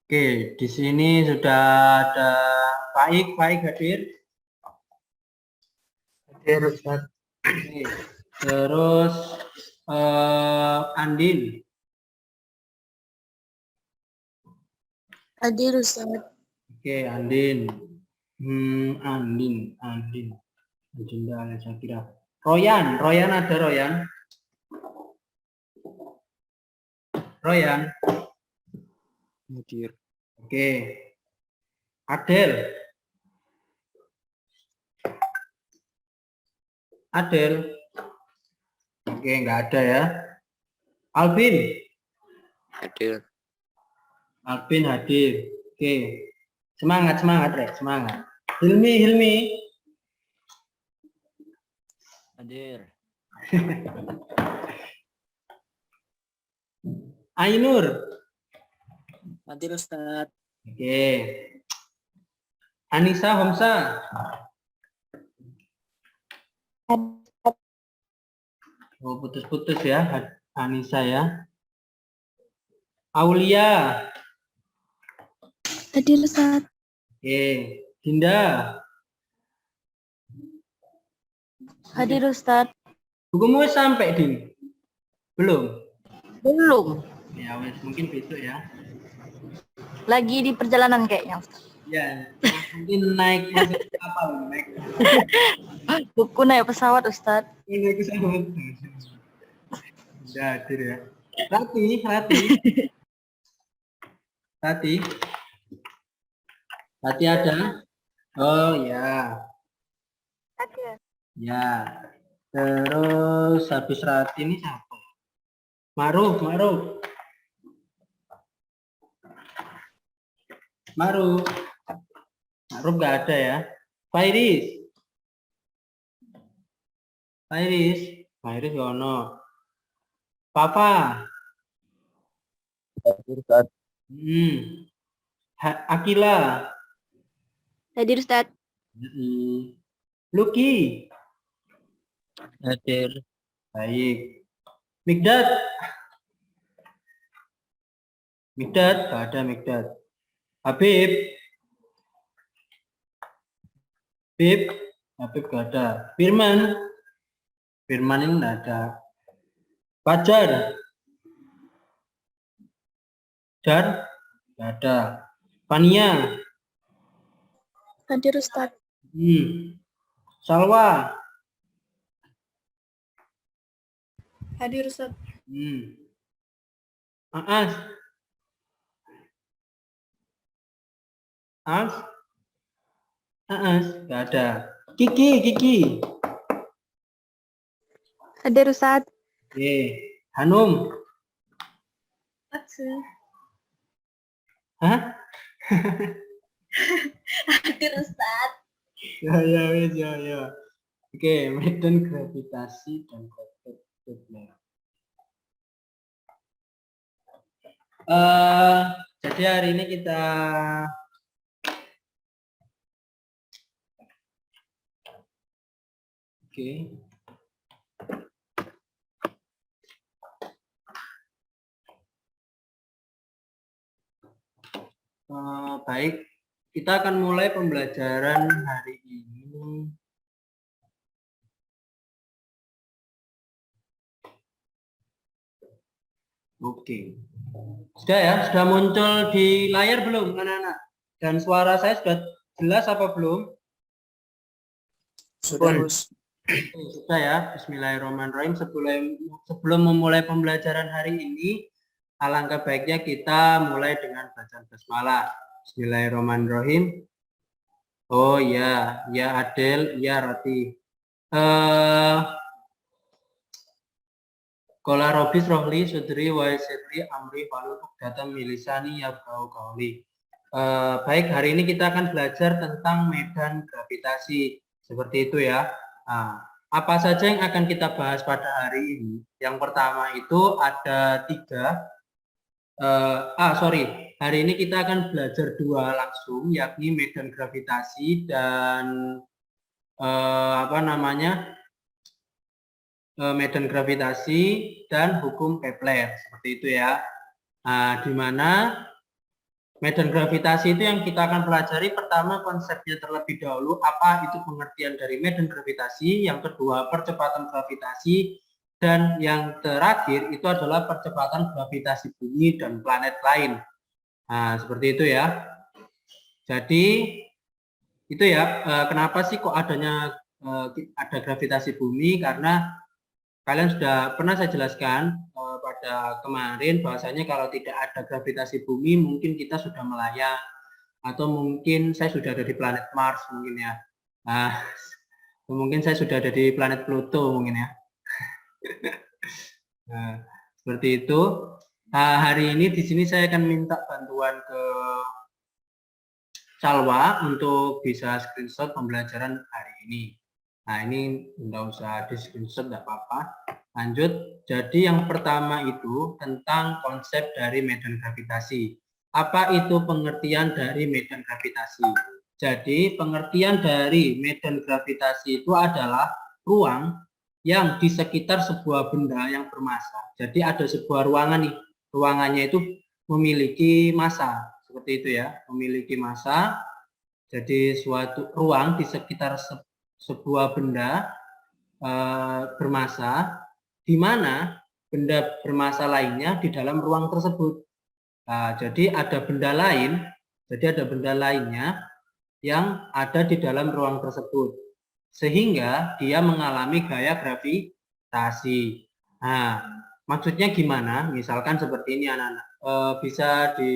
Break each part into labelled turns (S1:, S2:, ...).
S1: Oke, di sini sudah ada Faik hadir.
S2: Hadir, Ustaz.
S1: Oke. Terus Andin.
S3: Hadir, Ustaz.
S1: Oke, Andin. Andin. Agenda saya kira. Royan ada Royan.
S2: Hadir.
S1: Oke. Adel. Oke, nggak ada ya. Alvin
S2: Hadir.
S1: hadir. Oke. Semangat, Rek. Semangat. Hilmi.
S2: Hadir.
S1: Ainur.
S2: Hadir, Ustaz.
S1: Oke. Anissa Homsa. Oh, putus-putus ya, Anissa ya. Aulia.
S3: Hadir, Ustaz.
S1: Oke. Dinda.
S3: Hadir, Ustaz.
S1: Bukumu sampai, Din? Belum?
S3: Belum.
S1: Ya, wes mungkin besok ya.
S3: Lagi di perjalanan kayaknya, Ustaz.
S1: Ya, mungkin naik kapal, naik.
S3: Buku naik pesawat, Ustaz.
S1: Naik pesawat. Udah hadir ya. Rati ada? Oh ya.
S3: Hadir.
S1: Ya. Terus habis Rati ini siapa? Maruf nggak ada ya. Fairis Yono. Papa.
S2: Hadir, Ustaz.
S1: Akila.
S3: Hadir, Ustaz.
S1: Lucky.
S2: Hadir.
S1: Baik. Mikdad. Nggak ada Mikdad. Habib nggak ada. Firman ini nggak ada. Fajar nggak ada. Fania.
S3: Hadir, Ustaz.
S1: Salwa.
S3: Hadir, Ustaz.
S1: Aas nggak ada. Kiki.
S3: Hadir, Ustaz.
S1: Oke. Hanum. Hah?
S3: Hadir, Ustaz.
S1: Ya. Oke, medan gravitasi dan Kepler. Jadi hari ini kita baik, kita akan mulai pembelajaran hari ini. Oke. Sudah ya? Sudah muncul di layar belum, anak-anak? Dan suara saya sudah jelas apa belum? Sudah ya. Bismillahirrahmanirrahim. Sebelum memulai pembelajaran hari ini, alangkah baiknya kita mulai dengan bacaan basmalah. Bismillahirrahmanirrahim. Oh ya, ya Adel, ya Rati. Kola Robis Rohli Sudri Waisitri Amri Falu Datam Milisani Yabau Kauli. Baik, hari ini kita akan belajar tentang medan gravitasi. Seperti itu ya. Apa saja yang akan kita bahas pada hari ini? Yang pertama itu ada 3. Hari ini kita akan belajar 2 langsung, yakni medan gravitasi dan medan gravitasi dan hukum Kepler, seperti itu ya. Di mana Medan gravitasi itu yang kita akan pelajari pertama konsepnya terlebih dahulu, apa itu pengertian dari medan gravitasi, yang kedua percepatan gravitasi, dan yang terakhir itu adalah percepatan gravitasi bumi dan planet lain. Nah, seperti itu ya. Jadi itu ya, kenapa sih kok adanya ada gravitasi bumi, karena kalian sudah pernah saya jelaskan pada kemarin bahwasanya kalau tidak ada gravitasi bumi mungkin kita sudah melayang atau mungkin saya sudah ada di planet Mars mungkin ya. Nah, mungkin saya sudah ada di planet Pluto mungkin ya. Nah, seperti itu. Nah, hari ini di sini saya akan minta bantuan ke Salwa untuk bisa screenshot pembelajaran hari ini. Nah, ini nggak usah di screenshot, nggak apa-apa. Lanjut, jadi yang pertama itu tentang konsep dari medan gravitasi. Apa itu pengertian dari medan gravitasi? Jadi, pengertian dari medan gravitasi itu adalah ruang yang di sekitar sebuah benda yang bermassa. Jadi, ada sebuah ruangan nih. Ruangannya itu memiliki massa. Seperti itu ya, memiliki massa. Jadi, suatu ruang di sekitar sebuah benda bermassa, di mana benda bermassa lainnya di dalam ruang tersebut. Nah, jadi ada benda lainnya yang ada di dalam ruang tersebut, sehingga dia mengalami gaya gravitasi. Nah, maksudnya gimana? Misalkan seperti ini anak-anak. Bisa di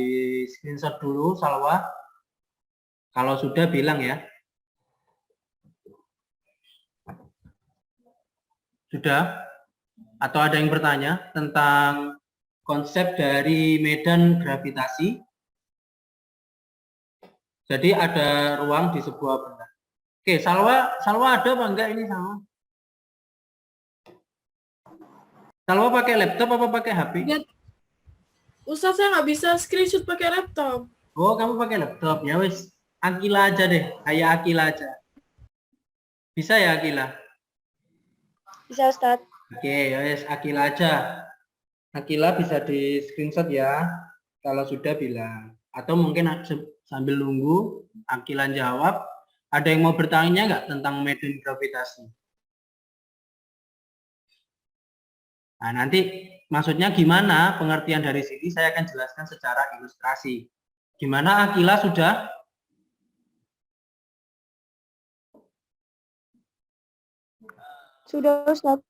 S1: screenshot dulu, Salwa. Kalau sudah bilang ya. Sudah? Atau ada yang bertanya tentang konsep dari medan gravitasi? Jadi ada ruang di sebuah benda. Oke, Salwa ada apa enggak ini sama? Salwa pakai laptop apa pakai HP?
S4: Ya, Ustaz, saya nggak bisa screenshot pakai laptop.
S1: Oh, kamu pakai laptop. Ya wis, Akila aja deh. Kayak Akila aja. Bisa ya Akila?
S3: Bisa Ustaz.
S1: Oke, ya wis Akila aja. Akila bisa di screenshot ya. Kalau sudah bilang. Atau mungkin sambil nunggu Akila jawab. Ada yang mau bertanya nggak tentang medan gravitasi? Nah, nanti maksudnya gimana pengertian dari sini saya akan jelaskan secara ilustrasi. Gimana Akila sudah?
S3: Sudah Ustaz.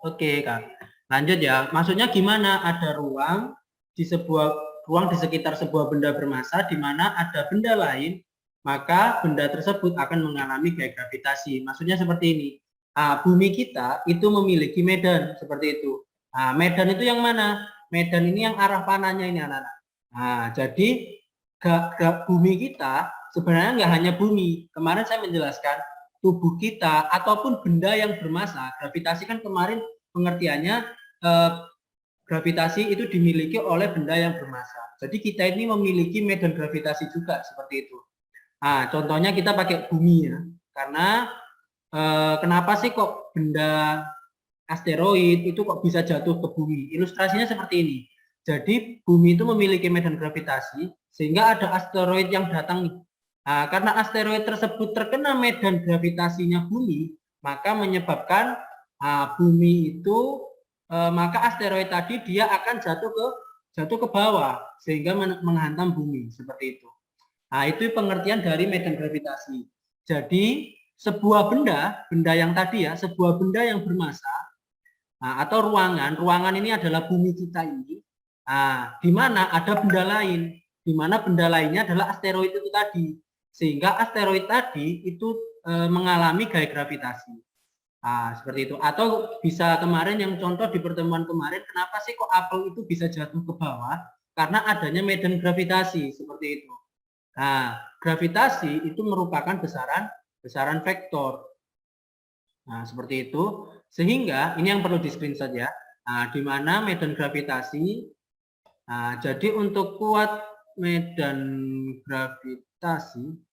S1: Oke, Kak. Lanjut ya. Maksudnya gimana? Ada ruang di sekitar sebuah benda bermassa di mana ada benda lain, maka benda tersebut akan mengalami gaya gravitasi. Maksudnya seperti ini. Nah, bumi kita itu memiliki medan seperti itu. Nah, medan itu yang mana? Medan ini yang arah panahnya ini anak-anak. Nah, jadi bumi kita sebenarnya nggak hanya bumi. Kemarin saya menjelaskan tubuh kita ataupun benda yang bermassa. Gravitasi kan kemarin pengertiannya gravitasi itu dimiliki oleh benda yang bermassa. Jadi kita ini memiliki medan gravitasi juga seperti itu. Nah, contohnya kita pakai bumi ya. Karena kenapa sih kok benda asteroid itu kok bisa jatuh ke bumi? Ilustrasinya seperti ini. Jadi bumi itu memiliki medan gravitasi sehingga ada asteroid yang datang nih. Nah, karena asteroid tersebut terkena medan gravitasinya bumi, maka menyebabkan bumi itu maka asteroid tadi dia akan jatuh ke bawah sehingga menghantam bumi seperti itu. Nah, itu pengertian dari medan gravitasi. Jadi sebuah benda yang tadi ya, sebuah benda yang bermassa atau ruangan ini adalah bumi kita ini. Di mana ada benda lain, di mana benda lainnya adalah asteroid itu tadi. Sehingga asteroid tadi itu mengalami gaya gravitasi. Seperti itu. Atau bisa kemarin yang contoh di pertemuan kemarin, kenapa sih kok apel itu bisa jatuh ke bawah? Karena adanya medan gravitasi seperti itu. Nah, gravitasi itu merupakan besaran vektor. Nah, seperti itu. Sehingga ini yang perlu di screenshot ya. Di mana medan gravitasi. Jadi untuk kuat medan gravitasi,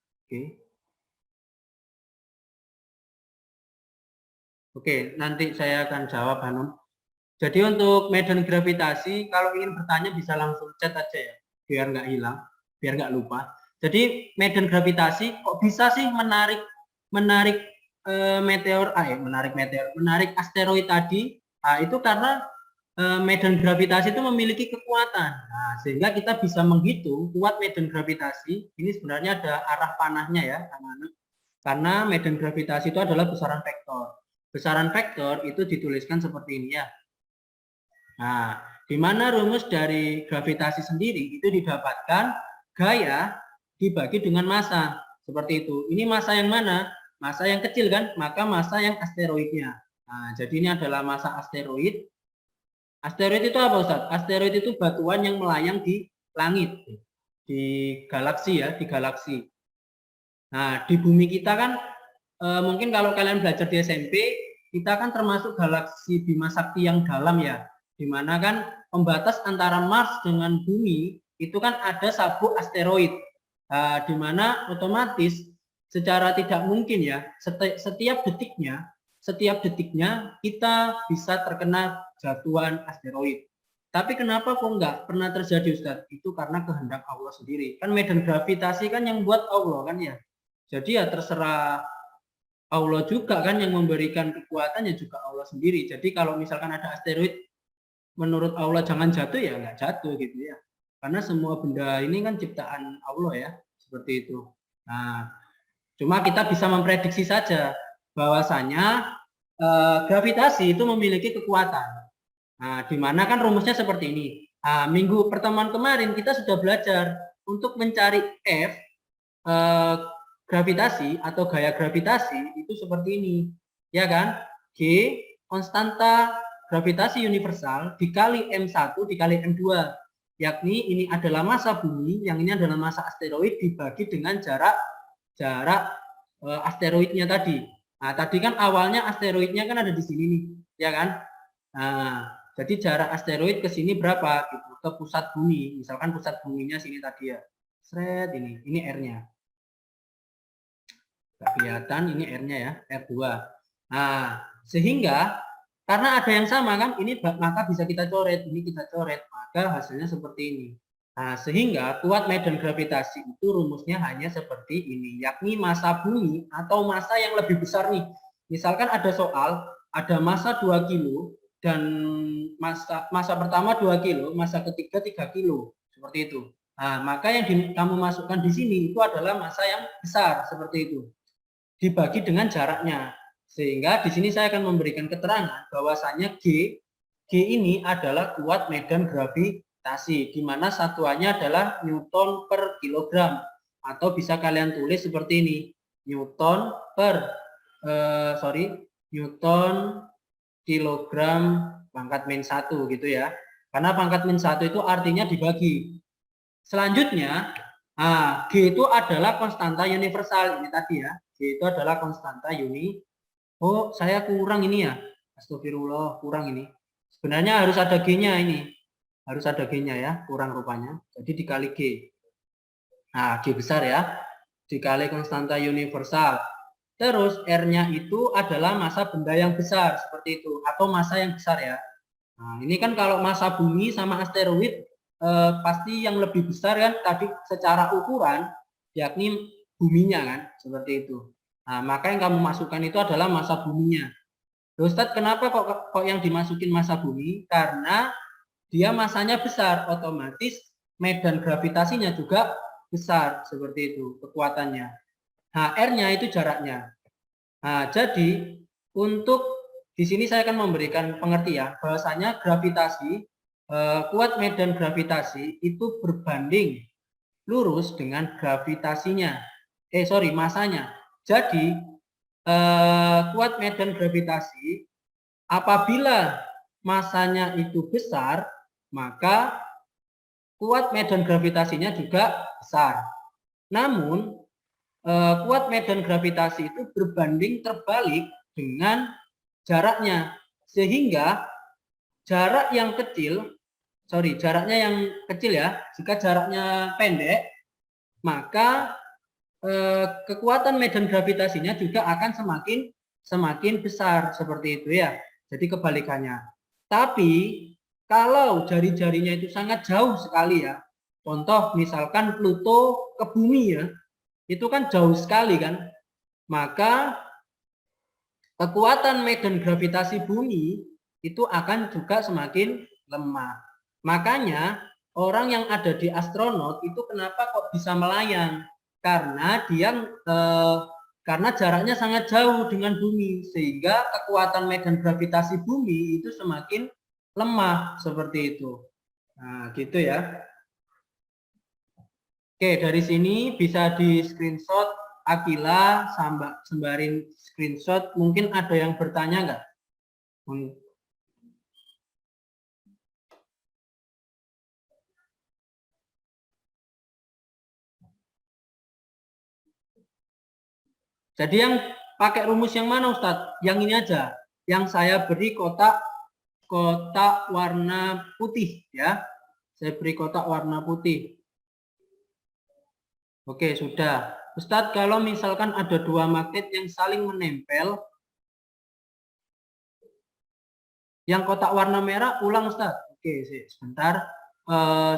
S1: Oke, nanti saya akan jawab Hanum. Jadi untuk medan gravitasi, kalau ingin bertanya bisa langsung chat aja ya, biar nggak hilang. biar nggak lupa. Jadi medan gravitasi kok bisa sih menarik menarik asteroid tadi? Nah, itu karena medan gravitasi itu memiliki kekuatan. Nah, sehingga kita bisa menghitung kuat medan gravitasi. Ini sebenarnya ada arah panahnya ya, anak-anak. Karena medan gravitasi itu adalah besaran vektor. Besaran vektor itu dituliskan seperti ini ya. Nah, di mana rumus dari gravitasi sendiri itu didapatkan gaya dibagi dengan massa. Seperti itu. Ini massa yang mana? Massa yang kecil kan? Maka massa yang asteroidnya. Nah, jadi ini adalah massa asteroid. Asteroid itu apa, Ustaz? Asteroid itu batuan yang melayang di langit, di galaksi ya, di galaksi. Nah, di bumi kita kan mungkin kalau kalian belajar di SMP, kita kan termasuk galaksi Bima Sakti yang dalam ya, di mana kan pembatas antara Mars dengan bumi itu kan ada sabuk asteroid, di mana otomatis secara tidak mungkin ya, setiap detiknya kita bisa terkena jatuhan asteroid. Tapi kenapa kok nggak pernah terjadi, Ustadz? Itu karena kehendak Allah sendiri. Kan medan gravitasi kan yang buat Allah kan ya. Jadi ya terserah Allah juga kan yang memberikan kekuatannya juga Allah sendiri. Jadi kalau misalkan ada asteroid, menurut Allah jangan jatuh ya nggak jatuh gitu ya. Karena semua benda ini kan ciptaan Allah ya, seperti itu. Nah, cuma kita bisa memprediksi saja bahwasanya gravitasi itu memiliki kekuatan. Nah, di mana kan rumusnya seperti ini. Nah, minggu pertemuan kemarin kita sudah belajar untuk mencari F gravitasi atau gaya gravitasi itu seperti ini, ya kan? G konstanta gravitasi universal dikali M1 dikali M2, yakni ini adalah massa bumi, yang ini adalah massa asteroid dibagi dengan jarak asteroidnya tadi. Nah, tadi kan awalnya asteroidnya kan ada di sini nih, ya kan? Nah, jadi jarak asteroid ke sini berapa? Gitu, ke pusat bumi. Misalkan pusat buminya sini tadi ya. Seret ini R-nya. Nggak kelihatan, ini R-nya ya, R2. Nah, sehingga karena ada yang sama kan, ini maka bisa kita coret, ini kita coret, maka hasilnya seperti ini. Nah, sehingga kuat medan gravitasi itu rumusnya hanya seperti ini, yakni massa bumi atau massa yang lebih besar nih. Misalkan ada soal, ada massa 2 kilo dan massa pertama 2 kilo, massa ketiga 3 kilo, seperti itu. Nah, maka yang kamu masukkan di sini itu adalah massa yang besar, seperti itu. Dibagi dengan jaraknya. Sehingga di sini saya akan memberikan keterangan bahwasanya G ini adalah kuat medan gravitasi, di mana satuannya adalah Newton per kilogram, atau bisa kalian tulis seperti ini, Newton kilogram pangkat min 1 gitu ya. Karena pangkat min 1 itu artinya dibagi. Selanjutnya, G itu adalah konstanta universal ini tadi ya. G itu adalah konstanta Oh, saya kurang ini ya. Astagfirullah, kurang ini. Sebenarnya harus ada G-nya ini. Harus ada G-nya ya, kurang rupanya. Jadi dikali G. Nah, G besar ya. Dikali konstanta universal. Terus R-nya itu adalah massa benda yang besar, seperti itu. Atau massa yang besar ya. Nah, ini kan kalau massa bumi sama asteroid, pasti yang lebih besar kan tadi secara ukuran, yakni buminya kan, seperti itu. Nah, maka yang kamu masukkan itu adalah massa buminya. Ustadz, kenapa kok yang dimasukin massa bumi? Karena dia massanya besar, otomatis medan gravitasinya juga besar, seperti itu kekuatannya. Nah, R-nya itu jaraknya. Nah, jadi untuk di sini saya akan memberikan pengertian bahwasanya gravitasi, kuat medan gravitasi itu berbanding lurus dengan gravitasinya. Massanya. Jadi, kuat medan gravitasi, apabila massanya itu besar, maka kuat medan gravitasinya juga besar. Namun, kuat medan gravitasi itu berbanding terbalik dengan jaraknya. Sehingga, jaraknya yang kecil ya, jika jaraknya pendek, maka kekuatan medan gravitasinya juga akan semakin besar, seperti itu ya. Jadi kebalikannya. Tapi kalau jari-jarinya itu sangat jauh sekali ya, Contoh misalkan Pluto ke bumi ya, itu kan jauh sekali kan. Maka kekuatan medan gravitasi bumi itu akan juga semakin lemah. Makanya orang yang ada di astronot itu kenapa kok bisa melayang? Karena karena jaraknya sangat jauh dengan bumi, sehingga kekuatan medan gravitasi bumi itu semakin lemah seperti itu. Nah, gitu ya. Oke, dari sini bisa di screenshot Akila sembarin screenshot. Mungkin ada yang bertanya nggak? Jadi yang pakai rumus yang mana Ustadz? Yang ini aja. Yang saya beri kotak warna putih ya. Saya beri kotak warna putih. Oke, sudah. Ustadz, kalau misalkan ada dua magnet yang saling menempel, yang kotak warna merah ulang Ustadz. Oke, sebentar.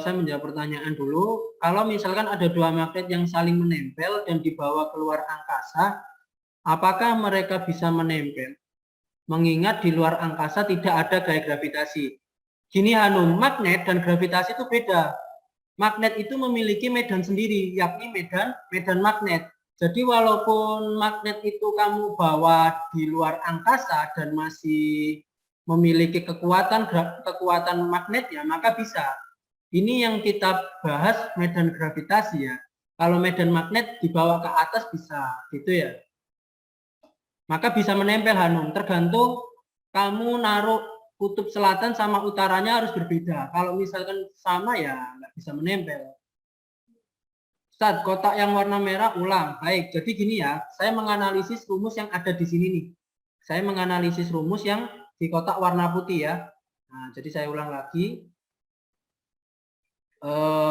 S1: Saya menjawab pertanyaan dulu. Kalau misalkan ada dua magnet yang saling menempel dan dibawa keluar angkasa, apakah mereka bisa menempel? Mengingat di luar angkasa tidak ada gaya gravitasi. Gini Hanum, magnet dan gravitasi itu beda. Magnet itu memiliki medan sendiri, yakni medan magnet. Jadi walaupun magnet itu kamu bawa di luar angkasa dan masih memiliki kekuatan magnetnya, maka bisa. Ini yang kita bahas medan gravitasi ya. Kalau medan magnet dibawa ke atas bisa, gitu ya. Maka bisa menempel Hanum, tergantung kamu naruh kutub selatan sama utaranya harus berbeda. Kalau misalkan sama ya nggak bisa menempel. Ustadz, kotak yang warna merah ulang. Baik, jadi gini ya, saya menganalisis rumus yang ada di sini nih. Saya menganalisis rumus yang di kotak warna putih ya. Nah, jadi saya ulang lagi.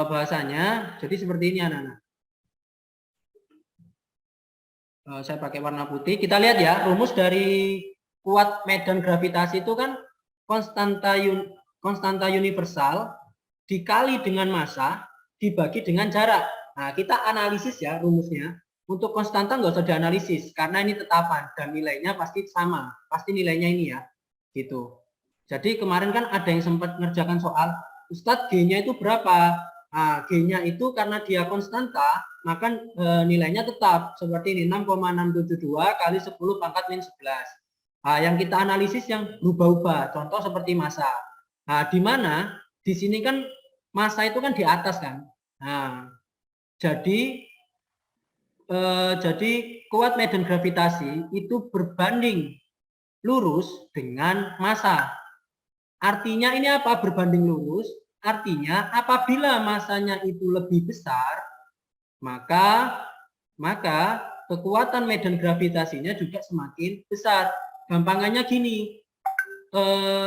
S1: Bahasanya, jadi seperti ini anak-anak. Saya pakai warna putih. Kita lihat ya, rumus dari kuat medan gravitasi itu kan konstanta universal dikali dengan massa dibagi dengan jarak. Nah, kita analisis ya rumusnya. Untuk konstanta nggak usah dianalisis karena ini tetapan dan nilainya pasti sama. Pasti nilainya ini ya. Gitu. Jadi kemarin kan ada yang sempat ngerjakan soal, Ustadz G-nya itu berapa? Nah, G-nya itu karena dia konstanta, maka nilainya tetap seperti ini 6,672 kali 10 pangkat min 11. Nah, yang kita analisis yang berubah-ubah, contoh seperti massa. Nah, di mana di sini kan massa itu kan di atas kan. Nah, jadi kuat medan gravitasi itu berbanding lurus dengan massa. Artinya ini apa? Berbanding lurus. Artinya apabila massanya itu lebih besar, maka kekuatan medan gravitasinya juga semakin besar. Gampangannya gini,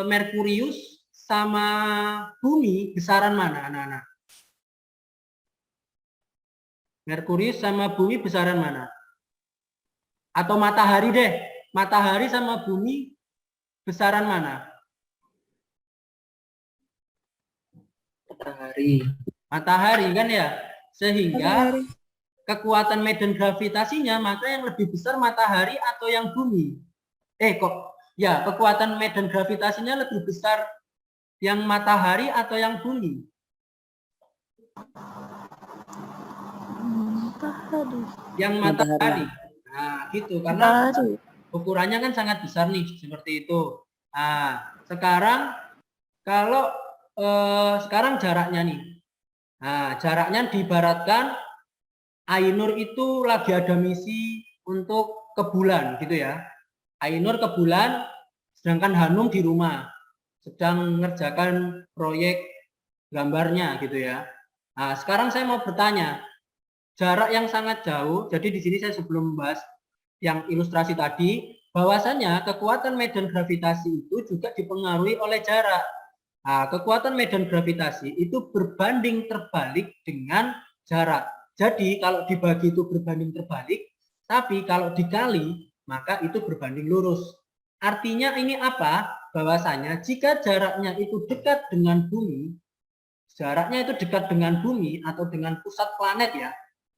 S1: Merkurius sama bumi besaran mana anak-anak? Merkurius sama bumi besaran mana? Atau matahari deh, matahari sama bumi besaran mana? Matahari kan ya, sehingga kekuatan medan gravitasinya maka yang lebih besar matahari atau yang bumi? Kekuatan medan gravitasinya lebih besar yang matahari atau yang bumi? Yang matahari. Nah, gitu karena ukurannya kan sangat besar nih seperti itu. Nah, sekarang kalau sekarang jaraknya nih. Nah, jaraknya diibaratkan Ainur itu lagi ada misi untuk ke bulan gitu ya. Ainur ke bulan, sedangkan Hanum di rumah sedang mengerjakan proyek gambarnya gitu ya. Nah, sekarang saya mau bertanya, jarak yang sangat jauh, jadi di sini saya sebelum membahas yang ilustrasi tadi, bahwasanya kekuatan medan gravitasi itu juga dipengaruhi oleh jarak. Nah, kekuatan medan gravitasi itu berbanding terbalik dengan jarak. Jadi kalau dibagi itu berbanding terbalik, tapi kalau dikali maka itu berbanding lurus. Artinya ini apa? Bahwasanya jika jaraknya itu dekat dengan bumi, jaraknya itu dekat dengan bumi atau dengan pusat planet ya.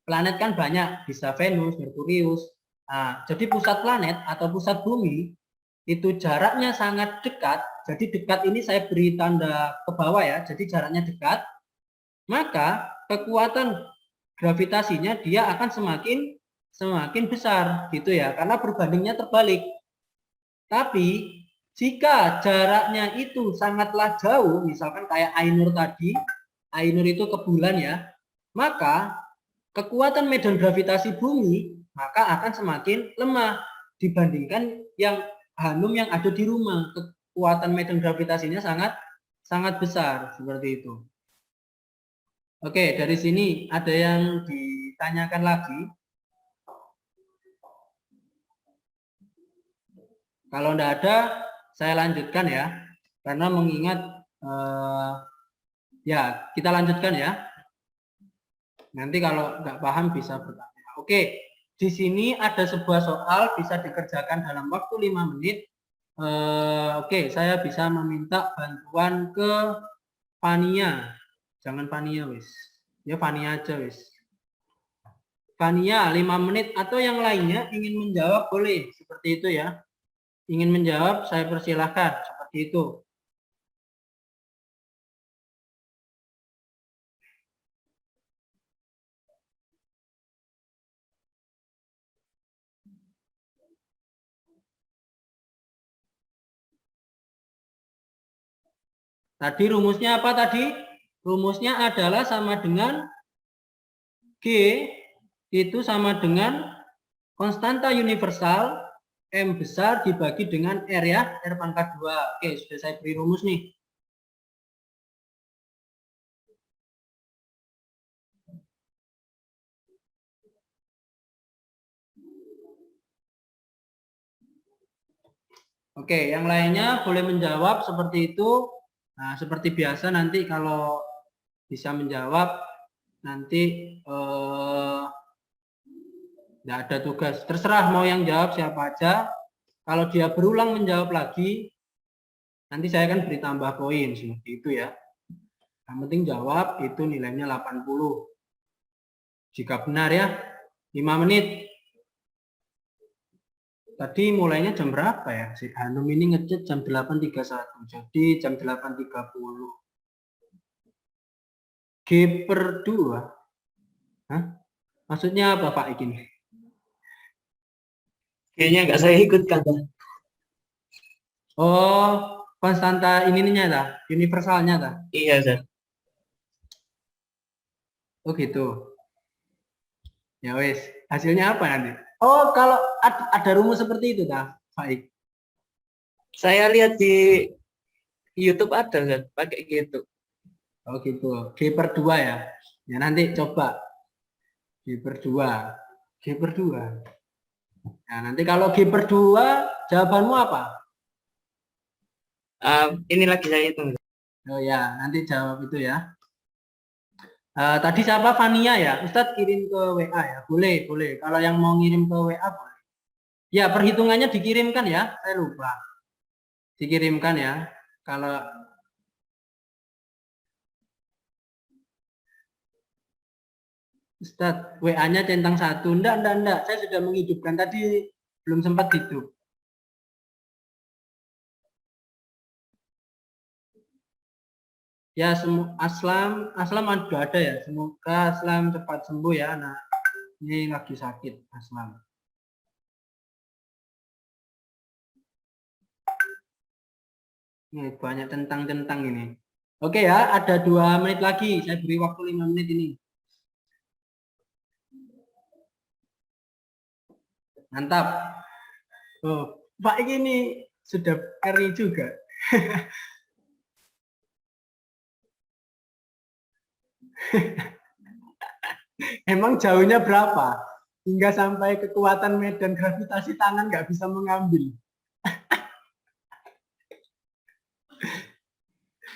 S1: Planet kan banyak, bisa Venus, Merkurius. Nah, jadi pusat planet atau pusat bumi itu jaraknya sangat dekat. Jadi dekat ini saya beri tanda ke bawah ya. Jadi jaraknya dekat. Maka kekuatan gravitasinya dia akan semakin besar gitu ya. Karena perbandingnya terbalik. Tapi jika jaraknya itu sangatlah jauh, misalkan kayak Ainur tadi, Ainur itu ke bulan ya, maka kekuatan medan gravitasi bumi maka akan semakin lemah dibandingkan yang Hanum yang ada di rumah. Kekuatan medan gravitasinya sangat besar seperti itu. Oke, dari sini ada yang ditanyakan lagi? Kalau tidak ada, saya lanjutkan ya, karena mengingat ya kita lanjutkan ya. Nanti kalau nggak paham bisa bertanya. Oke, di sini ada sebuah soal bisa dikerjakan dalam waktu 5 menit. Oke, saya bisa meminta bantuan ke Fania. Jangan Fania wis. Ya Fania aja wis. Fania 5 menit atau yang lainnya ingin menjawab boleh seperti itu ya. Ingin menjawab saya persilahkan seperti itu. Tadi rumusnya apa tadi? Rumusnya adalah sama dengan G itu sama dengan konstanta universal M besar dibagi dengan R ya, R pangkat 2. Oke, sudah saya beri rumus nih. Oke, yang lainnya boleh menjawab seperti itu. Nah, seperti biasa nanti kalau bisa menjawab nanti tidak ada tugas. Terserah mau yang jawab siapa aja. Kalau dia berulang menjawab lagi, nanti saya akan beri tambah poin seperti itu ya. Yang penting jawab itu nilainya 80. Jika benar ya, 5 menit. Tadi mulainya jam berapa ya? Si Hanum ini ngechat jam 8.31. Jadi jam 8.30. G per 2. Hah? Maksudnya apa Pak ini?
S2: Kayaknya nggak saya ikutkan.
S1: Oh, konstanta ininya lah, universalnya lah.
S2: Iya, Sir.
S1: Oh gitu. Ya wes, hasilnya apa nanti? Oh, kalau ada rumus seperti itu dah, baik.
S2: Saya lihat di YouTube ada, Sir, pakai gitu.
S1: Oh gitu. G per 2 ya. Ya nanti coba. G per 2. G per 2. Nah, nanti kalau G per 2, jawabanmu apa?
S2: Ini lagi saya hitung.
S1: Oh ya, nanti jawab itu ya. Tadi siapa? Fania ya? Ustadz kirim ke WA ya? Boleh, boleh. Kalau yang mau ngirim ke WA boleh. Ya, perhitungannya dikirimkan ya. Saya lupa. Dikirimkan ya. Kalau Ustadz, WA-nya centang 1. Enggak. Saya sudah menghidupkan tadi. Belum sempat hidup. Ya, Aslam ada ya. Semoga Aslam cepat sembuh ya. Nah, ini lagi sakit Aslam. Ini banyak centang ini. Oke ya, ada 2 menit lagi. Saya beri waktu 5 menit ini. Mantap. Oh, Pak ini sudah kering juga. Emang jauhnya berapa? Hingga sampai kekuatan medan gravitasi tangan nggak bisa mengambil.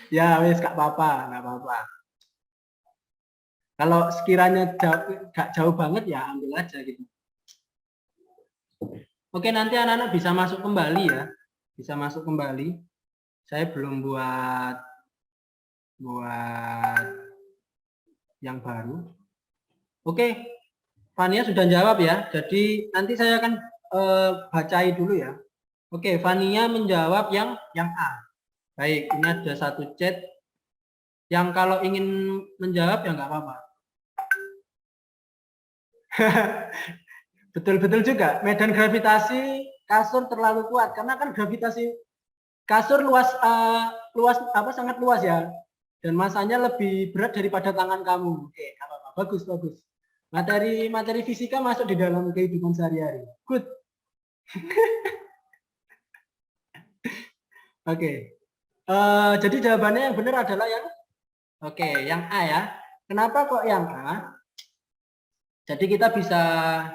S1: Ya, wes nggak apa-apa. Kalau sekiranya nggak jauh banget ya ambil aja gitu. Oke, nanti anak-anak bisa masuk kembali ya. Bisa masuk kembali. Saya belum buat buat yang baru. Oke, Fania sudah jawab ya. Jadi nanti saya akan bacai dulu ya. Oke, Fania menjawab yang A. Baik, ini ada satu chat yang kalau ingin menjawab ya nggak apa-apa. Betul-betul juga, medan gravitasi kasur terlalu kuat karena kan gravitasi kasur sangat luas ya, dan masanya lebih berat daripada tangan kamu. Oke, apa-apa, bagus. Materi fisika masuk di dalam kehidupan sehari-hari. Good. Oke. Jadi jawabannya yang benar adalah yang A ya. Kenapa kok yang A? Jadi kita bisa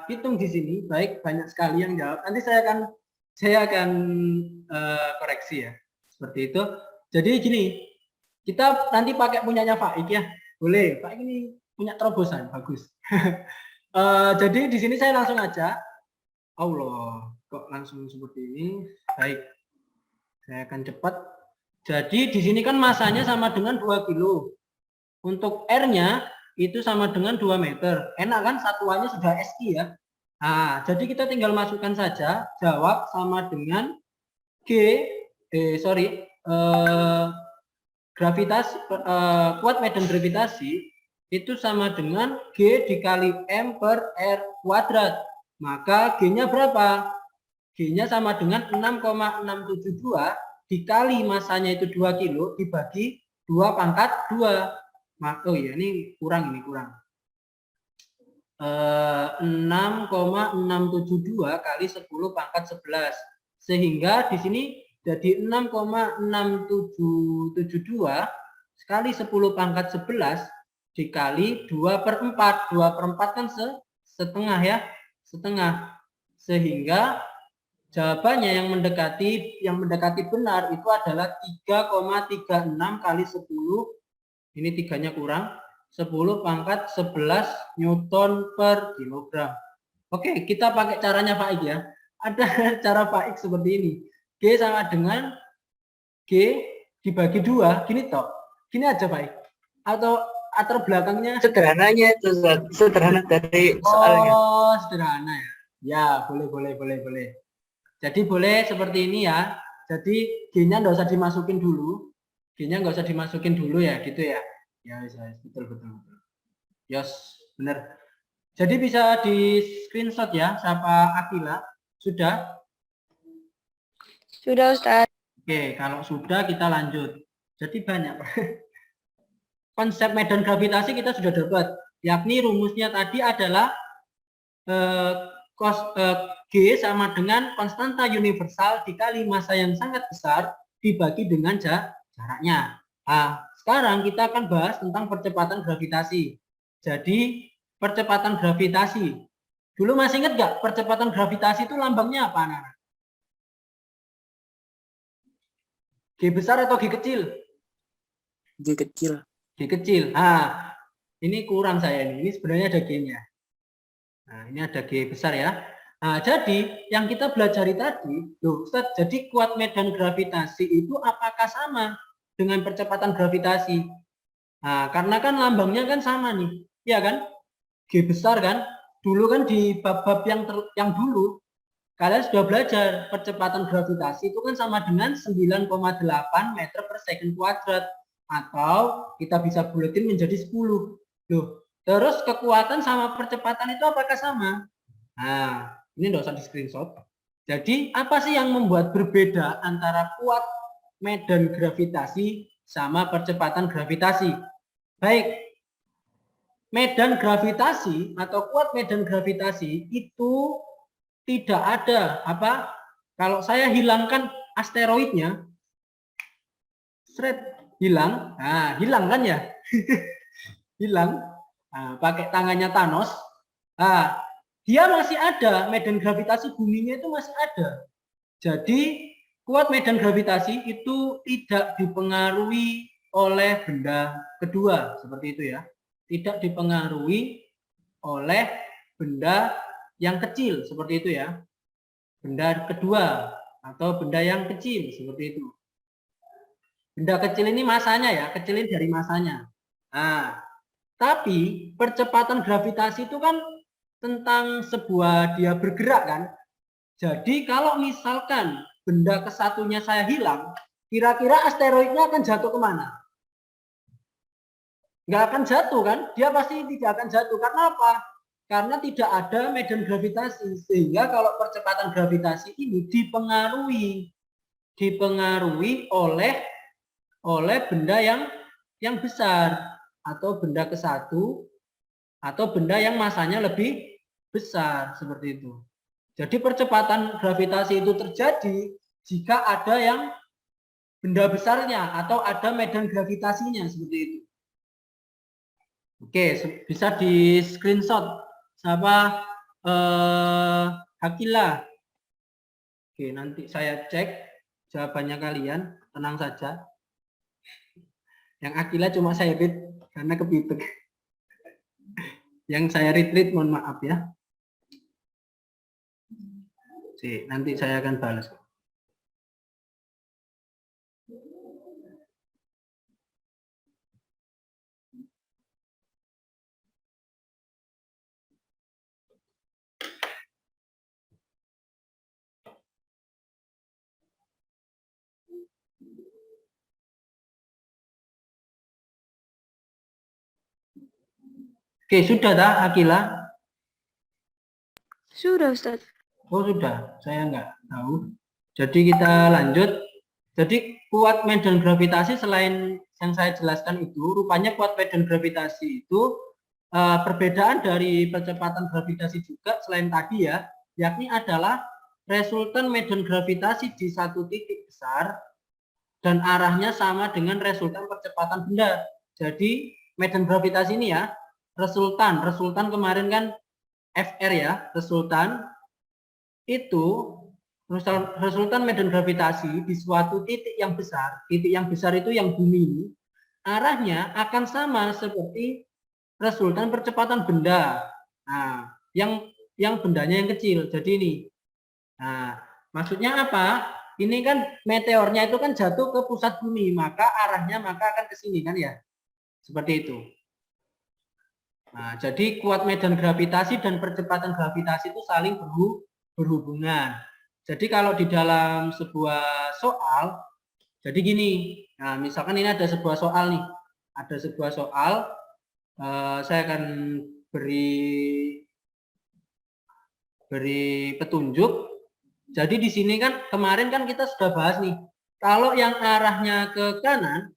S1: hitung di sini, baik banyak sekali yang jawab. Nanti saya akan koreksi ya, seperti itu. Jadi gini, kita nanti pakai punyanya Faik ya, boleh. Faik ini punya terobosan, bagus. Jadi di sini saya langsung aja. Allah, kok langsung seperti ini? Baik, saya akan cepat. Jadi di sini kan masanya sama dengan 2 kilo. Untuk R-nya itu sama dengan 2 meter. Enak kan, satuannya sudah SI ya. Nah, jadi kita tinggal masukkan saja, jawab sama dengan kuat medan gravitasi itu sama dengan G dikali M per R kuadrat. Maka G-nya berapa? G-nya sama dengan 6,672 dikali masanya itu 2 kilo dibagi 2 pangkat 2. Oh iya, ini kurang. 6,672 kali 10 pangkat 11. Sehingga di sini jadi 6,6772 kali 10 pangkat 11 dikali 2/4. 2/4 kan setengah ya, setengah. Sehingga jawabannya yang mendekati benar itu adalah 3,36 kali 10. Ini 3-nya kurang, 10 pangkat 11 Newton per kilogram. Oke, kita pakai caranya Faik ya. Ada cara Faik seperti ini. G sama dengan G dibagi 2, gini toh. Gini aja Faik. Atau belakangnya
S2: Sederhananya itu, sederhana dari soalnya.
S1: Oh, sederhana ya. Ya, boleh. Jadi boleh seperti ini ya. Jadi G-nya nggak usah dimasukin dulu. G-nya nggak usah dimasukin dulu ya, gitu ya. Ya, betul. Yes, benar. Jadi bisa di screenshot ya, siapa Akila? Sudah?
S3: Sudah, Ustaz.
S1: Oke, kalau sudah kita lanjut. Jadi banyak. Konsep medan gravitasi kita sudah dapat, yakni rumusnya tadi adalah G sama dengan konstanta universal dikali massa yang sangat besar dibagi dengan jaraknya. Nah, sekarang kita akan bahas tentang percepatan gravitasi. Jadi, percepatan gravitasi. Dulu masih ingat nggak percepatan gravitasi itu lambangnya apa, anak-anak? G besar atau G kecil?
S2: G kecil.
S1: G kecil. Nah, ini kurang saya ini. Ini sebenarnya ada G-nya. Nah, ini ada G besar ya. Nah, jadi yang kita pelajari tadi, loh, Ustaz, jadi kuat medan gravitasi itu apakah sama dengan percepatan gravitasi? Nah, karena kan lambangnya kan sama nih, ya kan? G besar kan? Dulu kan di bab-bab yang dulu kalian sudah belajar percepatan gravitasi itu kan sama dengan 9,8 meter per second kuadrat, atau kita bisa buletin menjadi 10. Loh, terus kekuatan sama percepatan itu apakah sama? Nah, ini nggak usah di screenshot. Jadi apa sih yang membuat berbeda antara kuat medan gravitasi sama percepatan gravitasi? Baik, medan gravitasi atau kuat medan gravitasi itu tidak ada apa? Kalau saya hilangkan asteroidnya, hilang, nah hilang kan ya? Hilang. Nah, pakai tangannya Thanos. Nah, dia masih ada, medan gravitasi buminya itu masih ada. Jadi kuat medan gravitasi itu tidak dipengaruhi oleh benda kedua, seperti itu ya. Tidak dipengaruhi oleh benda yang kecil, seperti itu ya. Benda kedua atau benda yang kecil, seperti itu. Benda kecil ini masanya ya, kecilin dari masanya. Nah, tapi percepatan gravitasi itu kan tentang sebuah dia bergerak kan. Jadi kalau misalkan benda kesatunya saya hilang, kira-kira asteroidnya akan jatuh kemana? Nggak akan jatuh kan? Dia pasti tidak akan jatuh. Karena apa? Karena tidak ada medan gravitasi. Sehingga kalau percepatan gravitasi ini dipengaruhi oleh benda yang besar atau benda kesatu atau benda yang masanya lebih besar seperti itu. Jadi percepatan gravitasi itu terjadi jika ada yang benda besarnya atau ada medan gravitasinya seperti itu. Oke, bisa di screenshot sama Hakila. Oke, nanti saya cek jawabannya kalian, tenang saja. Yang Akila cuma saya read karena kepitek. Yang saya read mohon maaf ya. Nanti saya akan balas. Oke, sudah dah Akila?
S3: Sudah, Ustaz.
S1: Oh sudah, saya nggak tahu. Jadi kita lanjut. Jadi kuat medan gravitasi selain yang saya jelaskan itu, rupanya kuat medan gravitasi itu perbedaan dari percepatan gravitasi juga selain tadi ya, yakni adalah resultan medan gravitasi di satu titik besar dan arahnya sama dengan resultan percepatan benda. Jadi medan gravitasi ini ya, resultan kemarin kan FR ya, resultan itu resultan medan gravitasi di suatu titik yang besar itu yang bumi ini, arahnya akan sama seperti resultan percepatan benda. Nah, yang bendanya yang kecil. Jadi ini. Nah, maksudnya apa? Ini kan meteornya itu kan jatuh ke pusat bumi, maka arahnya akan ke sini kan ya. Seperti itu. Nah, jadi kuat medan gravitasi dan percepatan gravitasi itu saling berhubungan. Jadi kalau di dalam sebuah soal, jadi gini, nah misalkan ini ada sebuah soal nih, ada sebuah soal, saya akan beri petunjuk. Jadi di sini kan kemarin kan kita sudah bahas nih, kalau yang arahnya ke kanan,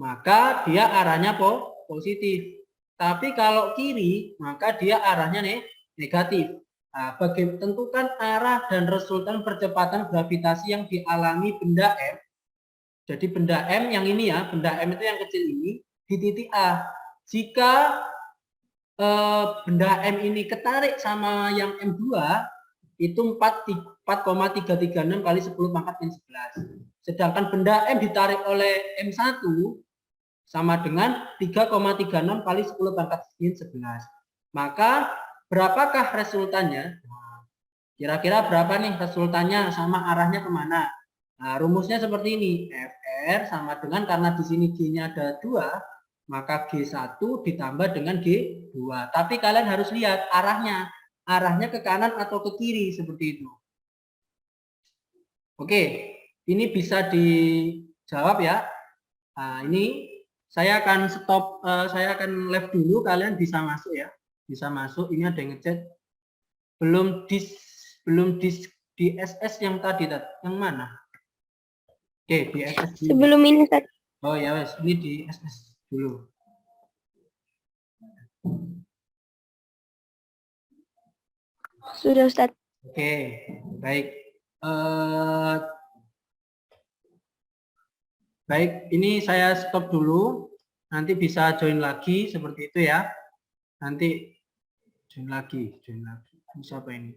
S1: maka dia arahnya positif. Tapi kalau kiri, maka dia arahnya negatif. Nah, tentukan arah dan resultan percepatan gravitasi yang dialami benda M. Jadi benda M yang ini ya, benda M itu yang kecil ini di titik A. Jika benda M ini ketarik sama yang M2, itu 4,336 kali 10 pangkat min 11. Sedangkan benda M ditarik oleh M1 sama dengan 3,36 kali 10 pangkat min 11. Maka berapakah resultannya? Kira-kira berapa nih resultannya sama arahnya kemana? Nah, rumusnya seperti ini. FR sama dengan, karena di sini G-nya ada 2, maka G1 ditambah dengan G2. Tapi kalian harus lihat arahnya. Arahnya ke kanan atau ke kiri, seperti itu. Oke, ini bisa dijawab ya. Nah, ini saya akan stop, saya akan live dulu, kalian bisa masuk ya. Bisa masuk, ini ada yang ngechat. Belum di SS yang tadi, yang mana? Oke, di SS dulu.
S3: Sebelum ini, Ustaz.
S1: Oh ya wes, ini di SS dulu.
S3: Sudah, Ustaz.
S1: Oke, baik. Baik, ini saya stop dulu. Nanti bisa join lagi seperti itu ya. Nanti join lagi. Siapa ini?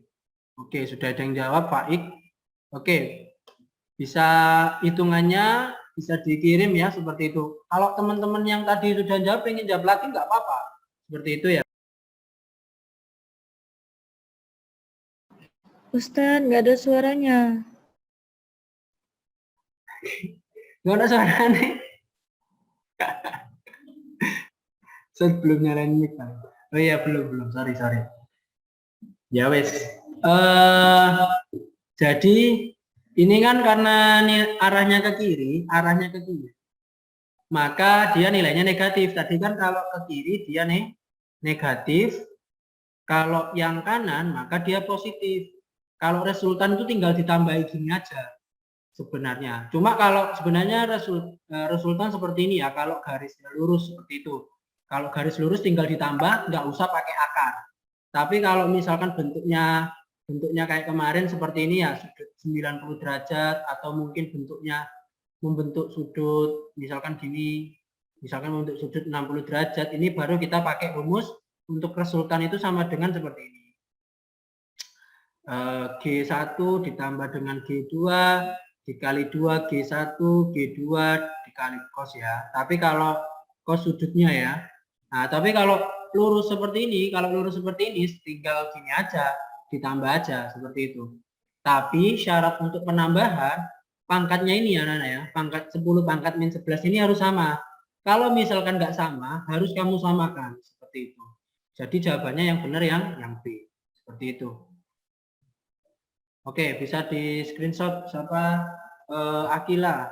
S1: Oke, sudah ada yang jawab, Faik. Oke, bisa hitungannya bisa dikirim ya seperti itu. Kalau teman-teman yang tadi sudah jawab ingin jawab lagi nggak apa-apa. Seperti itu ya.
S3: Ustaz, nggak ada suaranya.
S1: Nggak ada suaranya. Sebelum nyalain mic. Oh iya, belum. Sorry. Ya wes. Jadi ini kan karena arahnya ke kiri, maka dia nilainya negatif. Tadi kan kalau ke kiri dia negatif, kalau yang kanan maka dia positif. Kalau resultan itu tinggal ditambahi gini aja sebenarnya. Cuma kalau sebenarnya resultan seperti ini ya, kalau garisnya lurus seperti itu. Kalau garis lurus tinggal ditambah, nggak usah pakai akar. Tapi kalau misalkan bentuknya kayak kemarin seperti ini ya, sudut 90 derajat, atau mungkin bentuknya membentuk sudut misalkan gini, misalkan membentuk sudut 60 derajat, ini baru kita pakai rumus untuk resultan itu sama dengan seperti ini. G1 ditambah dengan G2 dikali 2 G1 G2 dikali cos ya. Tapi kalau cos sudutnya ya. Nah, tapi kalau lurus seperti ini, tinggal gini aja, ditambah aja seperti itu. Tapi syarat untuk penambahan pangkatnya ini ya Nana ya, pangkat 10 pangkat min 11 ini harus sama. Kalau misalkan nggak sama, harus kamu samakan seperti itu. Jadi jawabannya yang benar yang B. Seperti itu. Oke, bisa di screenshot siapa? Akila.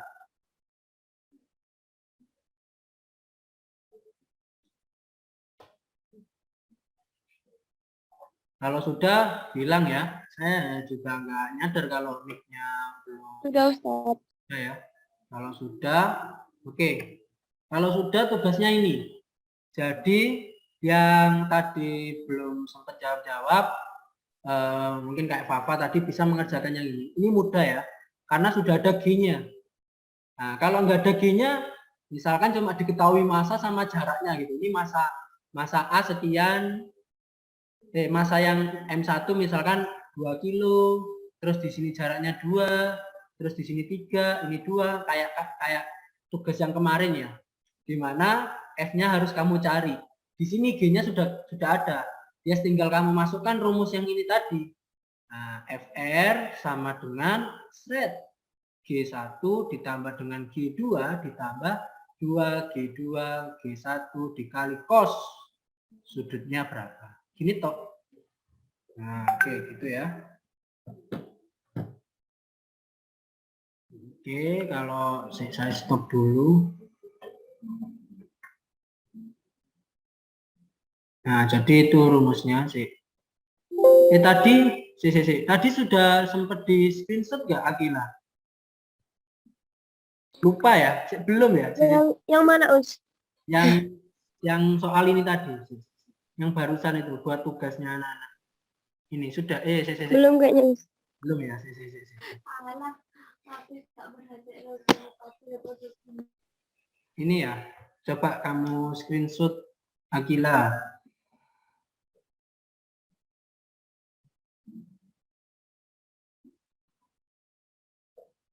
S1: Kalau sudah bilang ya, saya juga nggak nyadar kalau mic-nya belum.
S3: Sudah Ustaz.
S1: Ya. Kalau sudah, oke. Kalau sudah tugasnya ini. Jadi yang tadi belum sempat jawab, mungkin kayak Papa tadi bisa mengerjakan yang ini. Ini mudah ya, karena sudah ada G-nya. Nah, kalau nggak ada G-nya, misalkan cuma diketahui massa sama jaraknya gitu. Ini massa A sekian, massa yang M1 misalkan 2 kilo, terus di sini jaraknya 2, terus di sini 3, ini 2, kayak tugas yang kemarin ya. Di mana F-nya harus kamu cari. Di sini G-nya sudah ada. Ya tinggal kamu masukkan rumus yang ini tadi. Nah, FR sama dengan set G1 ditambah dengan G2 ditambah 2G2 G1 dikali cos sudutnya berapa. Gini toh. Nah, oke gitu ya. Oke, kalau saya stop dulu. Nah, jadi itu rumusnya sih. Tadi sudah sempat di screenshot nggak Akila? Lupa ya? Belum ya?
S3: Yang mana Us?
S1: Yang soal ini tadi. Yang barusan itu buat tugasnya anak-anak. Ini sudah
S3: Belum kayaknya Us.
S1: Belum ya? Ini ya. Coba kamu screenshot Akila.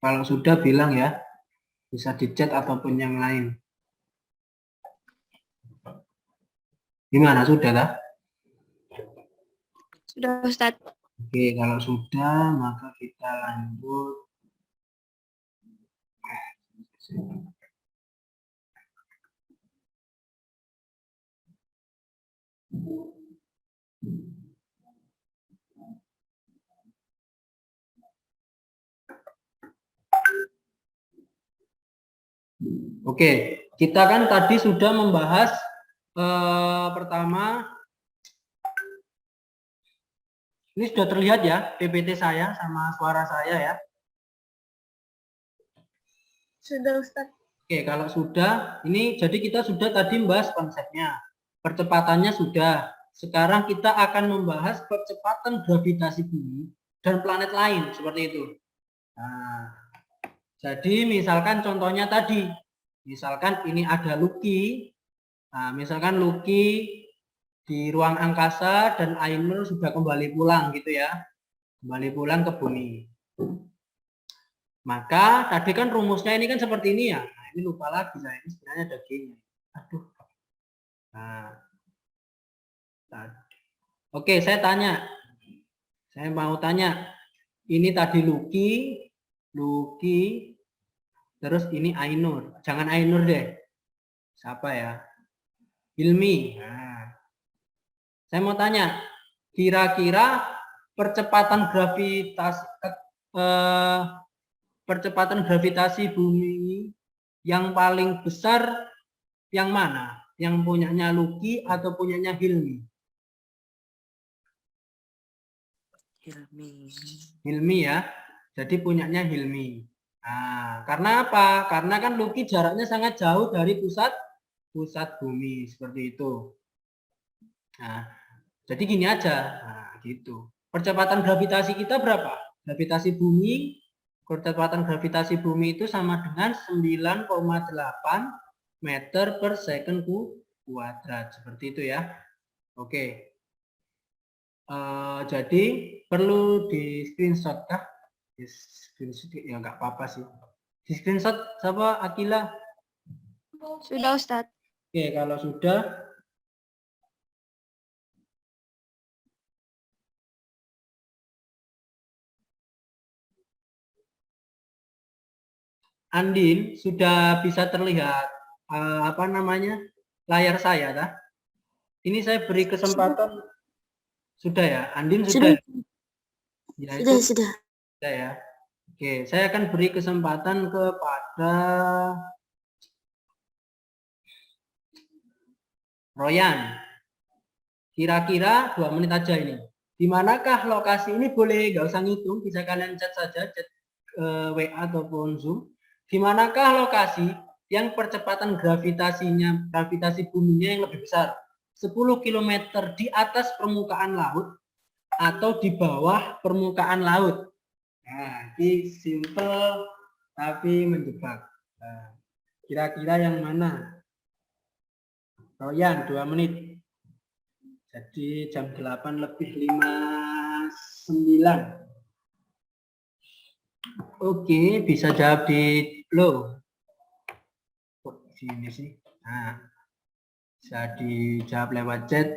S1: Kalau sudah bilang ya, bisa di chat ataupun yang lain. Gimana, sudah kah?
S3: Sudah Ustaz.
S1: Oke, kalau sudah maka kita lanjut. Oke, kita kan tadi sudah membahas pertama, ini sudah terlihat ya PPT saya sama suara saya ya.
S3: Sudah Ustaz.
S1: Oke, kalau sudah, ini jadi kita sudah tadi membahas konsepnya. Percepatannya sudah. Sekarang kita akan membahas percepatan gravitasi bumi dan planet lain, seperti itu. Nah, jadi misalkan contohnya tadi, misalkan ini ada Lucky. Nah, misalkan Lucky di ruang angkasa dan Ainur sudah kembali pulang gitu ya. Kembali pulang ke bumi. Maka tadi kan rumusnya ini kan seperti ini ya. Nah, ini lupa lagi saya. Ini sebenarnya ada G-nya. Aduh. Nah. Oke, saya tanya. Saya mau tanya. Ini tadi Lucky. Terus ini Ainur. Jangan Ainur deh. Siapa ya? Hilmi. Nah, saya mau tanya, kira-kira percepatan gravitasi bumi yang paling besar yang mana? Yang punyanya Lucky atau punyanya Hilmi? Hilmi ya. Jadi punyanya Hilmi. Nah, karena apa? Karena kan Lucky jaraknya sangat jauh dari pusat bumi seperti itu. Nah, jadi gini aja. Nah, gitu. Percepatan gravitasi kita berapa? Kecepatan gravitasi bumi itu sama dengan 9,8 meter per second kuadrat. Seperti itu ya. Oke. Jadi perlu di screenshot kah? Di screenshot ya nggak apa-apa sih. Di screenshot siapa? Akila?
S3: Sudah Ustadz.
S1: Oke, kalau sudah Andin sudah bisa terlihat apa namanya layar saya, kah? Ini saya beri kesempatan sudah ya, Andin sudah. Ya,
S3: Sudah.
S1: Sudah ya. Oke, saya akan beri kesempatan kepada Royan. Kira-kira 2 menit aja ini. Di manakah lokasi ini? Boleh nggak usah ngitung, bisa kalian chat saja, chat WA ataupun Zoom. Di manakah lokasi yang percepatan gravitasi buminya yang lebih besar? 10 km di atas permukaan laut atau di bawah permukaan laut? Nah, ini simple tapi menjebak. Nah, kira-kira yang mana? Royan, 2 menit. Jadi jam 8:59. Oke, bisa jawab di lo. Kok sini sih? Nah, bisa dijawab lewat chat.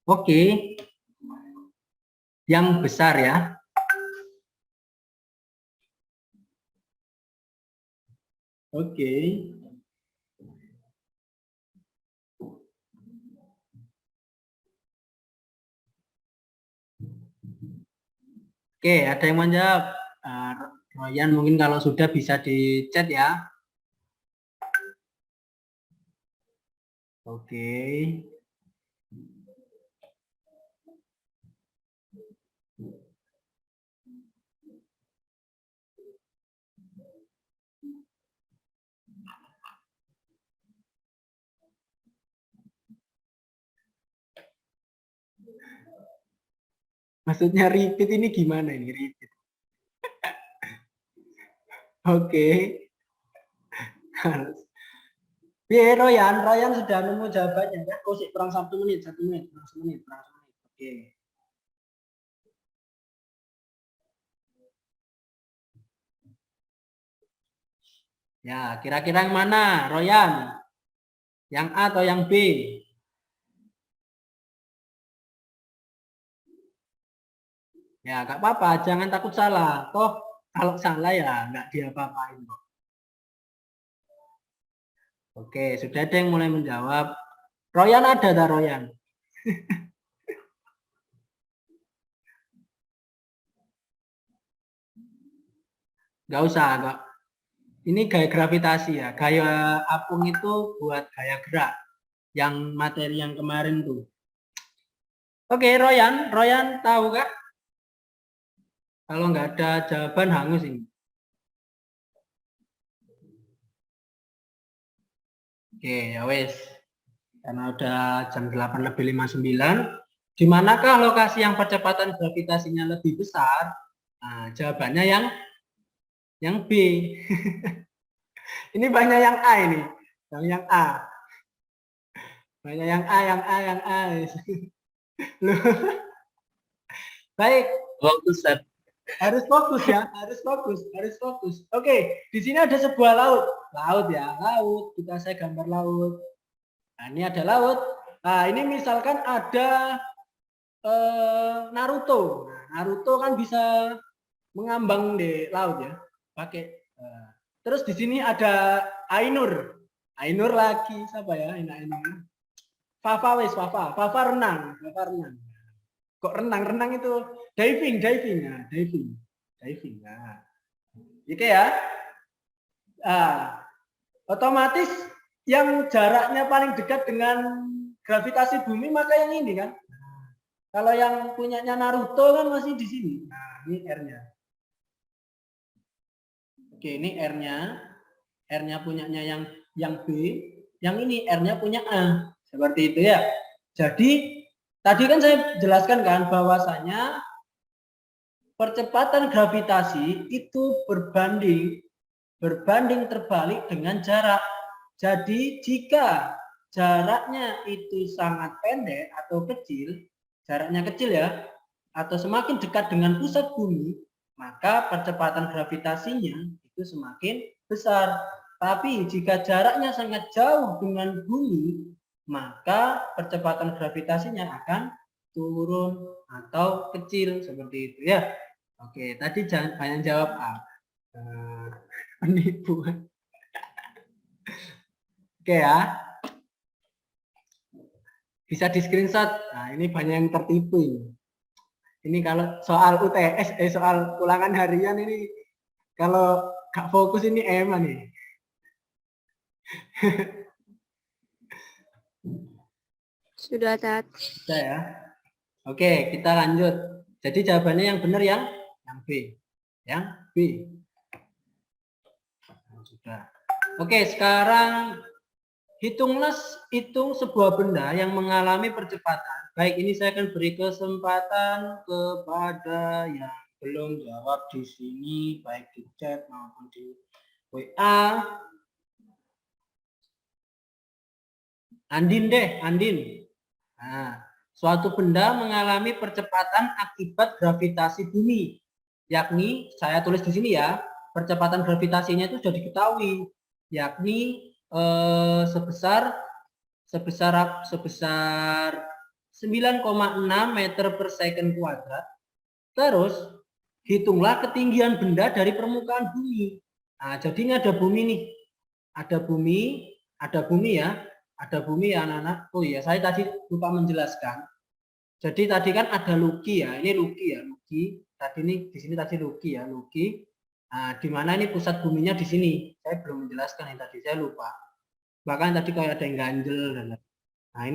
S1: Oke. Yang besar ya. Oke. Oke, ada yang mau jawab? Royan mungkin kalau sudah bisa di chat ya. Oke. Maksudnya repeat ini gimana ini repeat? Oke. Ya, Royan sudah nemu jawabannya ya. Oh, sih, kurang 1 menit, 1 menit, kurang 1 menit, kurang 1 menit. Oke. Ya, kira-kira yang mana, Royan? Yang A atau yang B? Ya, nggak apa-apa, jangan takut salah. Toh, kalau salah ya nggak diapa-apain kok. Oke, sudah ada yang mulai menjawab. Royan ada dah, Royan? Nggak usah, nggak. Ini gaya gravitasi ya. Gaya apung itu buat gaya gerak. Yang materi yang kemarin tuh. Oke, Royan tahu kah? Kalau nggak ada jawaban hangus ini. Oke, ya wes. Karena udah jam 8:59. Di manakah lokasi yang percepatan gravitasinya lebih besar? Nah, jawabannya yang B. Ini banyak yang A ini. Yang A. Banyak yang A. Loh. Baik.
S2: Fokus, Ustaz.
S1: Harus fokus ya, harus fokus. Oke, di sini ada sebuah laut ya, laut. Saya gambar laut. Nah, ini ada laut. Nah, ini misalkan ada Naruto. Nah, Naruto kan bisa mengambang di laut ya, pakai Terus di sini ada Ainur. Ainur lagi siapa ya? Ainur. Fafa renang. Kok renang itu diving. Nah, diving. Nah. Oke ya. Otomatis yang jaraknya paling dekat dengan gravitasi bumi maka yang ini kan. Kalau yang punyanya Naruto kan masih di sini. Nah, ini R-nya. Oke, ini R-nya. R-nya punyanya yang B, yang ini R-nya punya A. Seperti itu ya. Jadi tadi kan saya jelaskan kan bahwasanya percepatan gravitasi itu berbanding terbalik dengan jarak. Jadi jika jaraknya itu sangat pendek atau kecil, jaraknya kecil ya, atau semakin dekat dengan pusat bumi, maka percepatan gravitasinya itu semakin besar. Tapi jika jaraknya sangat jauh dengan bumi, maka percepatan gravitasinya akan turun atau kecil seperti itu ya. Oke, tadi jangan banyak jawab A. Penipuan. Oke ya. Bisa di screenshot. Nah, ini banyak yang tertipu ini. Ini kalau soal UTS, soal ulangan harian ini kalau gak fokus ini emang nih.
S3: Sudah, Tat.
S1: Sudah ya. Oke, kita lanjut. Jadi jawabannya yang benar yang B. Yang B. Sudah. Oke, sekarang hitung sebuah benda yang mengalami percepatan. Baik, ini saya akan beri kesempatan kepada yang belum jawab di sini, baik di chat maupun di WA. Andin deh, Andin. Nah, suatu benda mengalami percepatan akibat gravitasi bumi. Yakni, saya tulis di sini ya, percepatan gravitasinya itu sudah diketahui. Yakni sebesar 9,6 meter per second kuadrat. Terus hitunglah ketinggian benda dari permukaan bumi. Nah, jadi ini ada bumi nih. Ada bumi ya. Ada bumi ya anak-anak. Oh iya, saya tadi lupa menjelaskan. Jadi tadi kan ada Luki ya. Ini Luki ya, Luki. Tadi ini di sini tadi Luki ya, Luki. Nah, di mana ini pusat buminya di sini. Saya belum menjelaskan yang tadi, saya lupa. Bahkan tadi kayak ada yang ganjel dan nah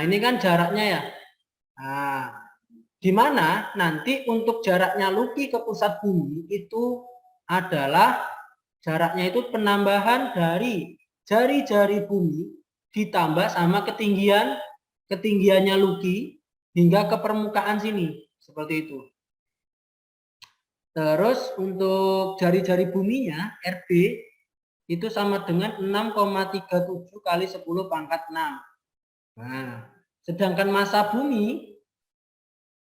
S1: ini kan jaraknya ya. Nah, di mana nanti untuk jaraknya Luki ke pusat bumi itu adalah jaraknya itu penambahan dari jari-jari bumi ditambah sama ketinggiannya Luki hingga ke permukaan sini seperti itu. Terus untuk jari-jari buminya RB itu sama dengan 6,37 kali 10 pangkat 6. Nah, sedangkan massa bumi,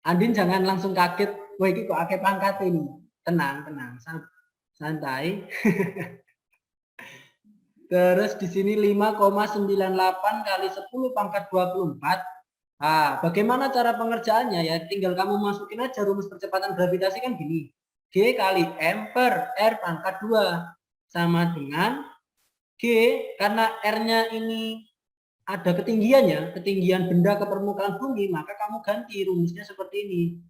S1: Andin jangan langsung kaget, wah ini kok akeh pangkat ini. Tenang, santai. Terus di sini 5,98 kali 10 pangkat 24. Nah, bagaimana cara pengerjaannya ya? Tinggal kamu masukin aja rumus percepatan gravitasi kan gini. G kali M per R pangkat 2 sama dengan G, karena R-nya ini ada ketinggiannya, ketinggian benda ke permukaan bumi, maka kamu ganti rumusnya seperti ini.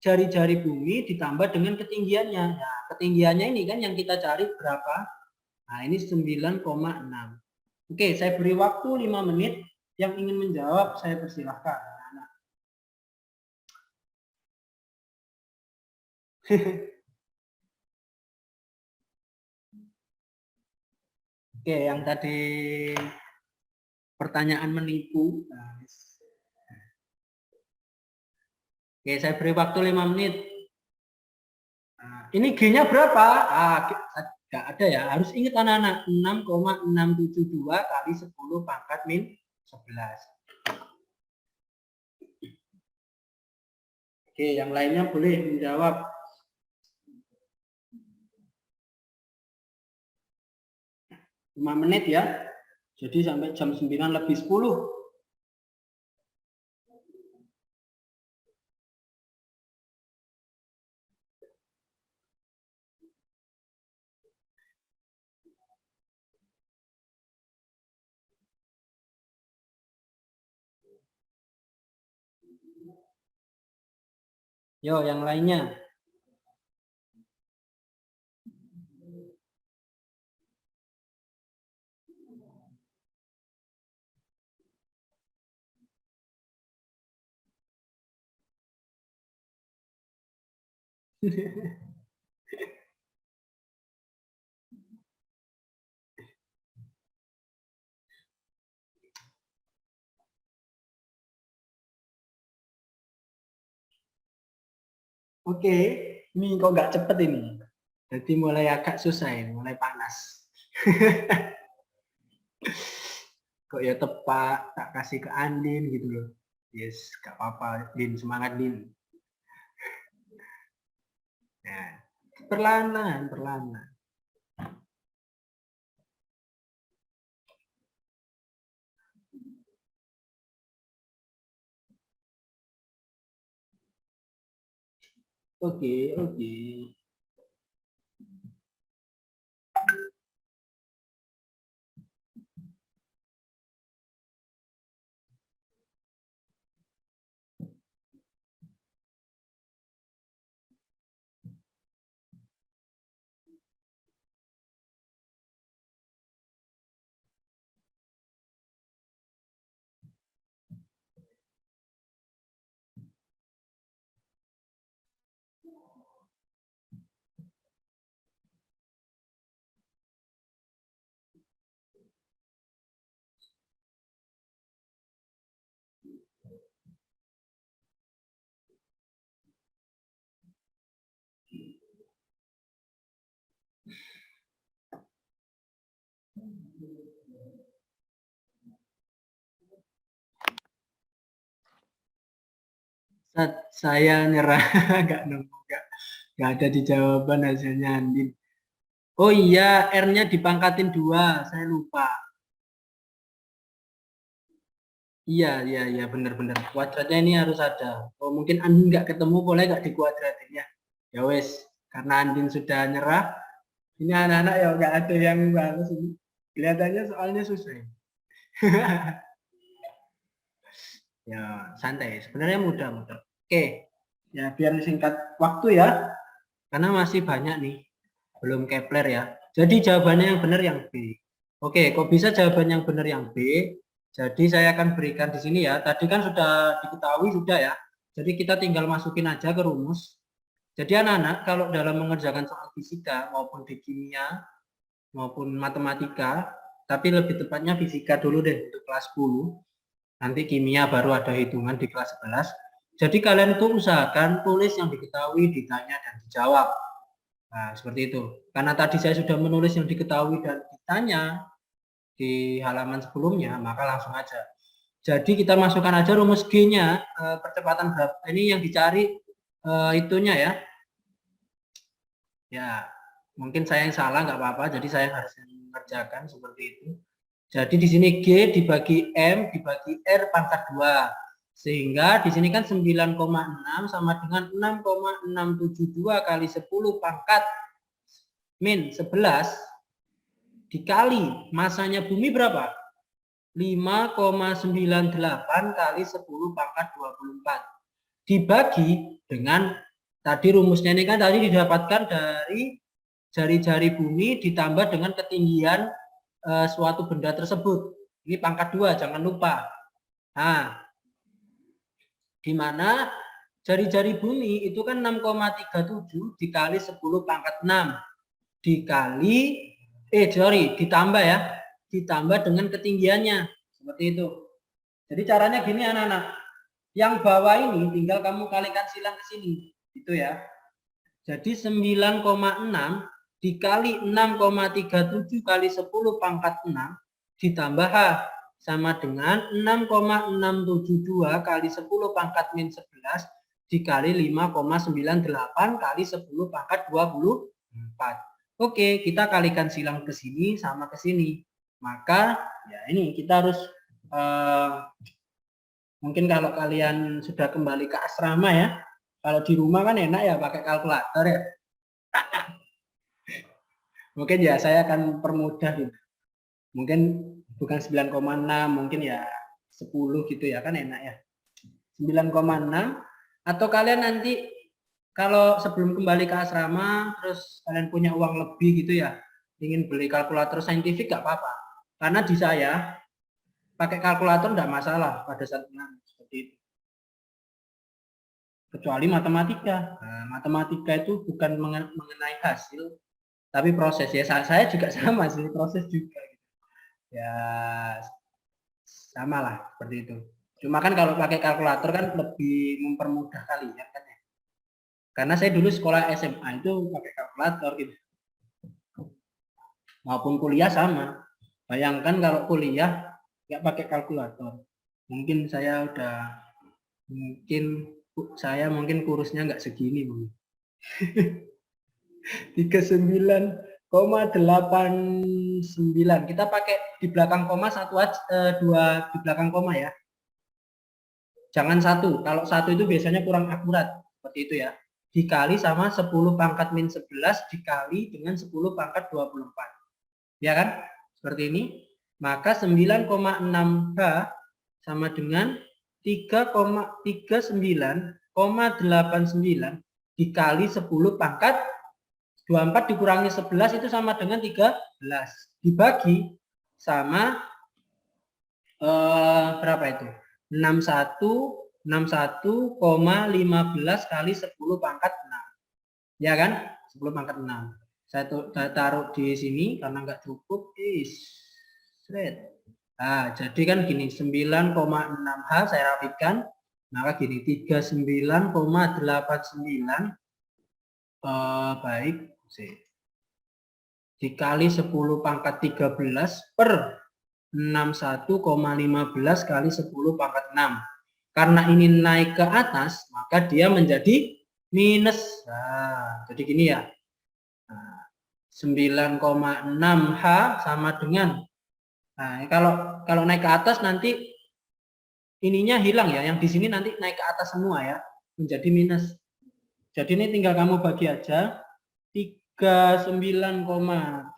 S1: Jari-jari bumi ditambah dengan ketinggiannya. Nah, ketinggiannya ini kan yang kita cari berapa? Nah, ini 9,6. Oke, saya beri waktu 5 menit. Yang ingin menjawab, saya persilahkan. Oke, yang tadi pertanyaan menipu. Oke, saya beri waktu 5 menit. Nah, ini G-nya berapa? Nggak ada ya, harus ingat anak-anak. 6,672 kali 10 pangkat min 11. Oke, yang lainnya boleh menjawab. Lima menit ya. Jadi sampai jam 9 lebih 10. Yo, yang lainnya. Oke, ini kok nggak cepet ini. Jadi mulai agak susah ini, mulai panas. Kok ya tepat, tak kasih ke Andin gitu loh. Yes, gak apa-apa, Din, semangat Din. Nah, perlahan, perlahan. Oke, oke. Saya nyerah, nggak nemu, nggak ada di jawaban hasilnya Andin. Oh iya, R-nya dipangkatin 2, saya lupa. Iya, iya, iya, benar-benar. Kuadratnya ini harus ada. Oh, mungkin Andin nggak ketemu, boleh nggak dikuadratin ya? Ya wes, karena Andin sudah nyerah, ini anak-anak ya nggak ada yang balas ini. Kelihatannya soalnya susah. Ya, santai. Sebenarnya mudah-mudah. Oke, ya biar singkat waktu ya, karena masih banyak nih, belum Kepler ya. Jadi jawabannya yang benar yang B. Oke, kok bisa jawaban yang benar yang B? Jadi saya akan berikan di sini ya. Tadi kan sudah diketahui sudah ya. Jadi kita tinggal masukin aja ke rumus. Jadi anak-anak kalau dalam mengerjakan soal fisika maupun di kimia maupun matematika, tapi lebih tepatnya fisika dulu deh untuk kelas 10. Nanti kimia baru ada hitungan di kelas 11. Jadi kalian itu usahakan tulis yang diketahui, ditanya dan dijawab. Nah, seperti itu. Karena tadi saya sudah menulis yang diketahui dan ditanya di halaman sebelumnya, maka langsung aja. Jadi kita masukkan aja rumus G-nya, percepatan grafik. Ini yang dicari itunya ya. Ya, mungkin saya yang salah, nggak apa-apa. Jadi saya harus mengerjakan seperti itu. Jadi di sini G dibagi M dibagi R pangkat 2. Sehingga di sini kan 9,6 sama dengan 6,672 kali 10 pangkat min 11 dikali masanya bumi berapa? 5,98 kali 10 pangkat 24. Dibagi dengan tadi rumusnya ini kan tadi didapatkan dari jari-jari bumi ditambah dengan ketinggian suatu benda tersebut. Ini pangkat 2, jangan lupa. Nah, di mana jari-jari bumi itu kan 6,37 dikali 10 pangkat 6 dikali ditambah ya, ditambah dengan ketinggiannya seperti itu. Jadi caranya gini anak-anak, yang bawah ini tinggal kamu kalikan silang ke sini gitu ya. Jadi 9,6 dikali 6,37 kali 10 pangkat 6 ditambah H sama dengan 6,672 kali 10 pangkat min 11 dikali 5,98 kali 10 pangkat 24. Oke, kita kalikan silang ke sini sama ke sini. Maka ya ini kita harus mungkin kalau kalian sudah kembali ke asrama ya. Kalau di rumah kan enak ya pakai kalkulator ya. Mungkin ya saya akan permudah gitu. Mungkin bukan 9,6, mungkin ya 10 gitu ya kan enak ya. 9,6 atau kalian nanti kalau sebelum kembali ke asrama, terus kalian punya uang lebih gitu ya, ingin beli kalkulator saintifik nggak apa-apa. Karena di saya, pakai kalkulator nggak masalah pada saat menang, seperti itu. Kecuali matematika. Nah, matematika itu bukan mengenai hasil, tapi proses. Ya, saya juga sama sih, proses juga. Ya, sama lah, seperti itu. Cuma kan kalau pakai kalkulator kan lebih mempermudah kalian kan ya. Karena saya dulu sekolah SMA itu pakai kalkulator gitu. Maupun kuliah sama. Bayangkan kalau kuliah nggak pakai kalkulator. Mungkin saya mungkin kurusnya nggak segini mungkin. 39,89. Kita pakai di belakang koma dua di belakang koma ya. Jangan satu. Kalau satu itu biasanya kurang akurat. Seperti itu ya. Dikali sama 10 pangkat min 11 dikali dengan 10 pangkat 24. Ya kan? Seperti ini. Maka 9,6H sama dengan 3,39,89 dikali 10 pangkat 24 dikurangi 11 itu sama dengan 13. Dibagi sama berapa itu? 61,15 kali 10 pangkat 6. Ya kan? 10 pangkat 6. Saya taruh di sini karena nggak cukup. Nah, jadi kan gini, 9,6H saya rapikan. Maka gini, 39,89 baik dikali 10 pangkat 13 per 61,15 kali 10 pangkat 6. Karena ini naik ke atas, maka dia menjadi minus. Nah, jadi gini ya. Nah, 9,6H sama dengan, nah, kalau naik ke atas nanti ininya hilang ya. Yang di sini nanti naik ke atas semua ya, menjadi minus. Jadi ini tinggal kamu bagi aja. 39,89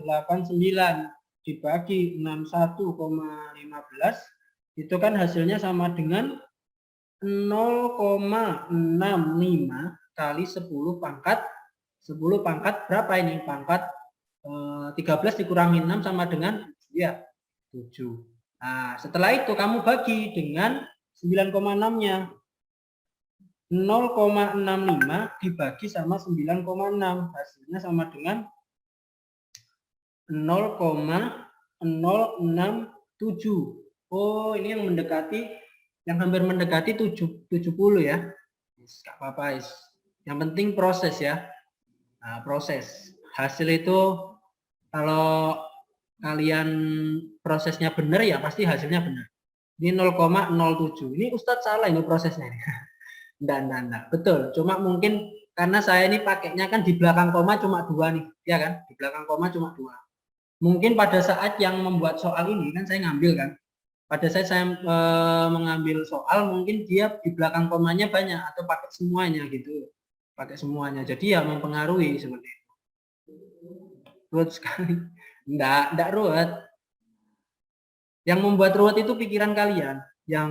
S1: dibagi 61,15 itu kan hasilnya sama dengan 0,65 kali 10 pangkat berapa ini? Pangkat 13 dikurangi 6 sama dengan ya 7. Nah, setelah itu kamu bagi dengan 9,6-nya. 0,65 dibagi sama 9,6 hasilnya sama dengan 0,067. Oh, ini yang hampir mendekati 70 ya. Enggak apa-apa, yang penting proses ya. Nah, proses. Hasil itu kalau kalian prosesnya benar ya pasti hasilnya benar. Ini 0,07. Ini Ustadz salah ini prosesnya. Enggak. Betul. Cuma mungkin karena saya ini pakainya kan di belakang koma cuma 2 nih. Ya kan? Di belakang koma cuma 2. Mungkin pada saat yang membuat soal ini kan saya ngambil kan. Pada saat saya mengambil soal mungkin dia di belakang komanya banyak atau pakai semuanya gitu. Pakai semuanya. Jadi ya mempengaruhi seperti itu. Ruwet sekali. Enggak ruwet. Yang membuat ruwet itu pikiran kalian. Yang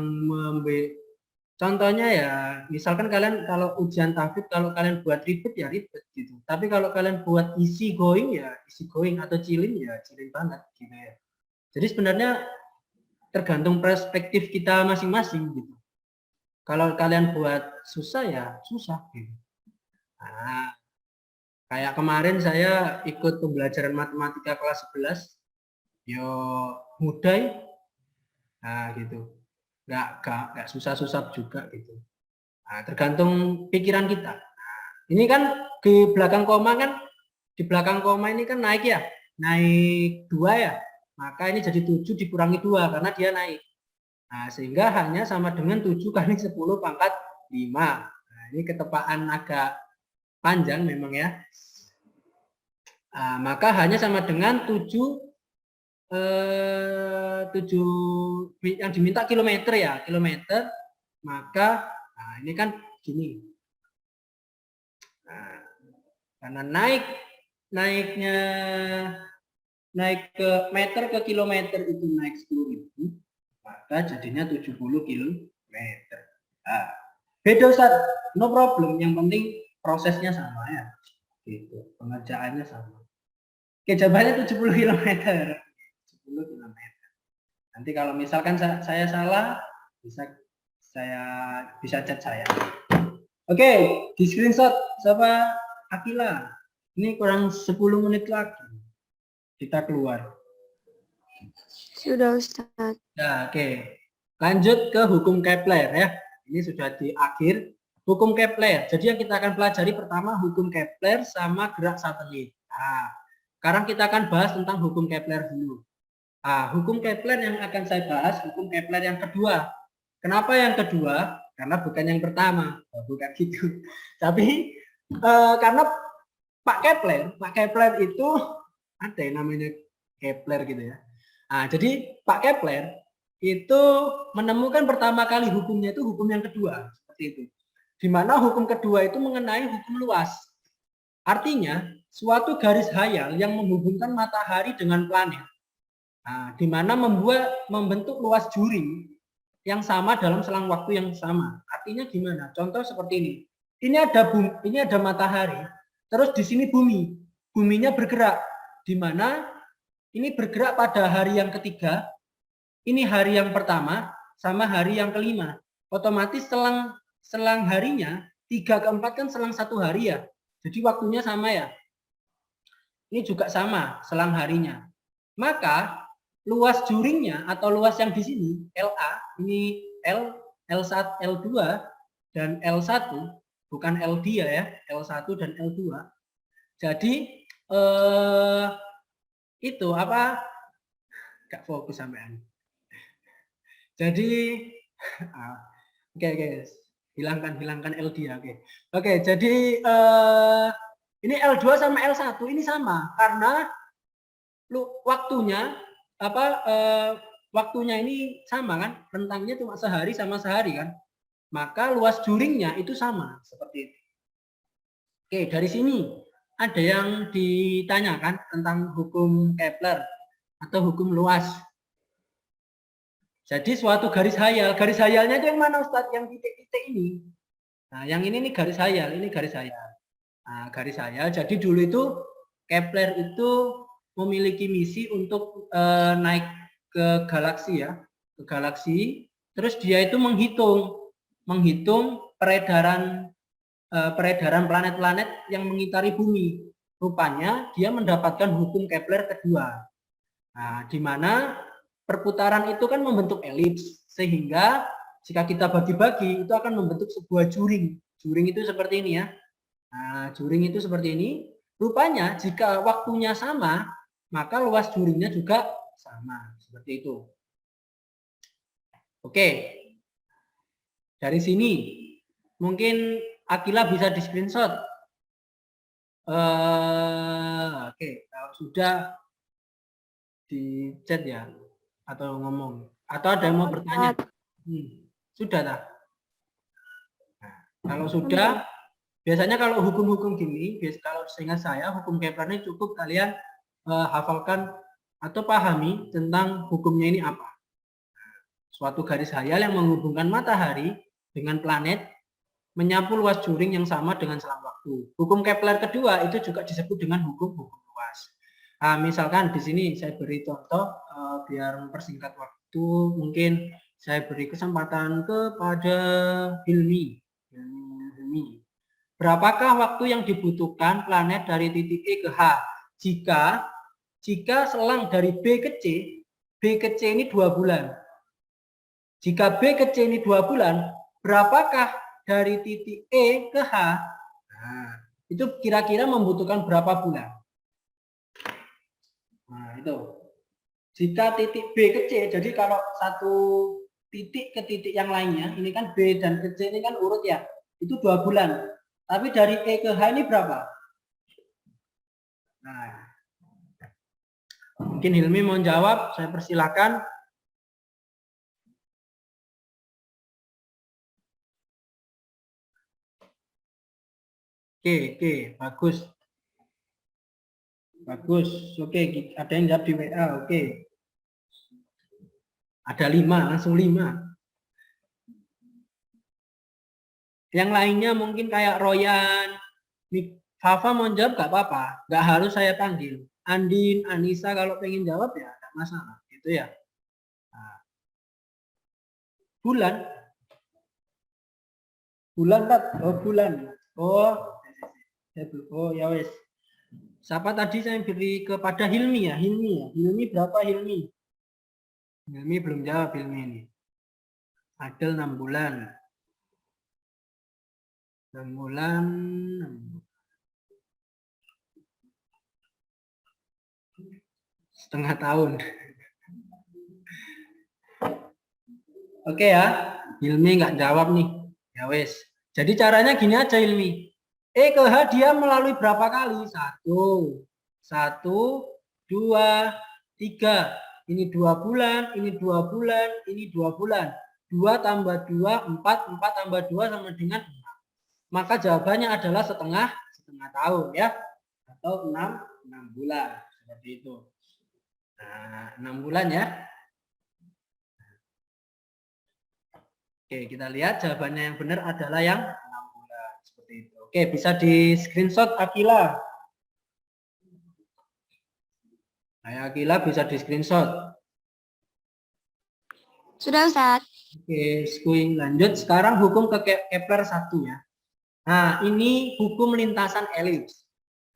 S1: contohnya ya, misalkan kalian kalau ujian tahfidz kalau kalian buat ribet ya ribet gitu. Tapi kalau kalian buat easy going ya easy going atau chilling ya chilling banget gitu ya. Jadi sebenarnya tergantung perspektif kita masing-masing gitu. Kalau kalian buat susah ya susah gitu. Nah, kayak kemarin saya ikut pembelajaran matematika kelas 11 yo mudah. Nah, gitu. Nggak susah-susah juga gitu. Nah, tergantung pikiran kita. Nah, ini kan di belakang koma ini kan naik ya, naik 2 ya. Maka ini jadi 7 dikurangi 2 karena dia naik. Nah, sehingga hanya sama dengan 7 kali 10 pangkat 5. Nah, ini ketepaan agak panjang memang ya. Nah, maka hanya sama dengan 7 yang diminta kilometer ya, kilometer. Maka nah ini kan gini. Nah, karena naik ke meter ke kilometer itu naik 10.000, maka jadinya 70 km. Nah, beda Ustaz, no problem. Yang penting prosesnya sama ya. Gitu. Pengerjaannya sama. Oke, jawabannya 70 km. 10 km. Nanti kalau misalkan saya salah, bisa chat saya. Oke, di screenshot siapa? Akila. Ini kurang 10 menit lagi. Kita keluar.
S3: Sudah Ustaz.
S1: Nah, oke. Lanjut ke hukum Kepler ya. Ini sudah di akhir. Hukum Kepler. Jadi yang kita akan pelajari pertama hukum Kepler sama gerak satelit. Nah, sekarang kita akan bahas tentang hukum Kepler dulu. Nah, hukum Kepler yang akan saya bahas, hukum Kepler yang kedua. Kenapa yang kedua? Karena bukan yang pertama. Oh, bukan gitu. Tapi karena Pak Kepler itu ada yang namanya Kepler gitu ya. Nah, jadi Pak Kepler itu menemukan pertama kali hukumnya itu hukum yang kedua. Seperti itu. Di mana hukum kedua itu mengenai hukum luas. Artinya, suatu garis hayal yang menghubungkan matahari dengan planet. Nah, di mana membentuk luas juring yang sama dalam selang waktu yang sama. Artinya gimana? Contoh seperti ini. Ini ada matahari, terus di sini bumi. Buminya bergerak, di mana ini bergerak pada hari yang ketiga, ini hari yang pertama, sama hari yang kelima. Otomatis selang harinya 3 ke 4 kan selang 1 hari ya. Jadi waktunya sama ya. Ini juga sama selang harinya. Maka luas juringnya atau luas yang di sini LA, ini L1, L2 dan L1, bukan LD ya, L1 dan L2. Jadi itu apa? Gak fokus sampean. Jadi oke, hilangkan LD ya. Oke, jadi ini L2 sama L1 ini sama karena waktunya waktunya ini sama kan, rentangnya cuma sehari sama sehari kan, maka luas juringnya itu sama seperti itu. Oke, dari sini ada yang ditanyakan tentang hukum Kepler atau hukum luas. Jadi suatu garis hayalnya itu yang mana Ustadz? Yang titik-titik ini. Nah, yang ini nih garis hayal, ini garis hayal. Nah, garis hayal. Jadi dulu itu Kepler itu memiliki misi untuk naik ke galaksi ya, ke galaksi. Terus dia itu menghitung peredaran planet-planet yang mengitari bumi. Rupanya dia mendapatkan hukum Kepler kedua. Nah, di mana perputaran itu kan membentuk elips, sehingga jika kita bagi-bagi itu akan membentuk sebuah juring. Juring itu seperti ini ya. Nah, juring itu seperti ini. Rupanya jika waktunya sama, maka luas juringnya juga sama, seperti itu. Oke, dari sini mungkin Akila bisa di screenshot. Oke, kalau sudah di chat ya, atau ngomong, atau ada yang mau bertanya. Sudah tak? Nah, kalau sudah, biasanya kalau hukum-hukum gini, kalau seingat saya hukum Kepler ini cukup kalian hafalkan atau pahami tentang hukumnya ini apa. Suatu garis hayal yang menghubungkan matahari dengan planet menyapu luas juring yang sama dengan selang waktu. Hukum Kepler kedua itu juga disebut dengan hukum luas. Nah, misalkan di sini saya beri contoh biar mempersingkat waktu, mungkin saya beri kesempatan kepada Hilmi. Berapakah waktu yang dibutuhkan planet dari titik E ke H jika selang dari B ke C ini 2 bulan. Jika B ke C ini 2 bulan, berapakah dari titik E ke H? Nah, itu kira-kira membutuhkan berapa bulan? Nah, itu. Jika titik B ke C, jadi kalau satu titik ke titik yang lainnya, ini kan B dan ke C ini kan urut ya, itu 2 bulan. Tapi dari E ke H ini berapa? Nah, mungkin Hilmi mau jawab, saya persilakan. Oke, bagus. Oke, ada yang jawab di WA, oke. Ada 5, langsung 5. Yang lainnya mungkin kayak Royan, Fafa mau jawab gak apa-apa, gak harus saya panggil. Andin, Anissa kalau pengen jawab ya gak masalah, gitu ya. Nah, bulan, Tat. Oh bulan, oh ya wes. Siapa tadi saya beri kepada Hilmi ya, Hilmi berapa Hilmi? Hilmi belum jawab Hilmi ini. Adel 6 bulan. 6 bulan. Setengah tahun. Oke ya, Hilmi nggak jawab nih. Ya wes. Jadi caranya gini aja Hilmi. E ke H dia melalui berapa kali? 1, 2, 3. Ini 2 bulan, ini 2 bulan, ini 2 bulan. 2 tambah 2, 4, 4 tambah 2 sama dengan 6. Maka jawabannya adalah setengah tahun ya. Atau 6 bulan. Seperti itu. Nah, 6 bulan ya. Oke, kita lihat jawabannya yang benar adalah yang 6 bulan. Seperti itu. Oke, bisa di screenshot Akila. Nah, Akila bisa di screenshot.
S3: Sudah, Ustaz.
S1: Oke, skuing lanjut. Sekarang hukum ke Kepler 1 ya. Nah, ini hukum lintasan elips.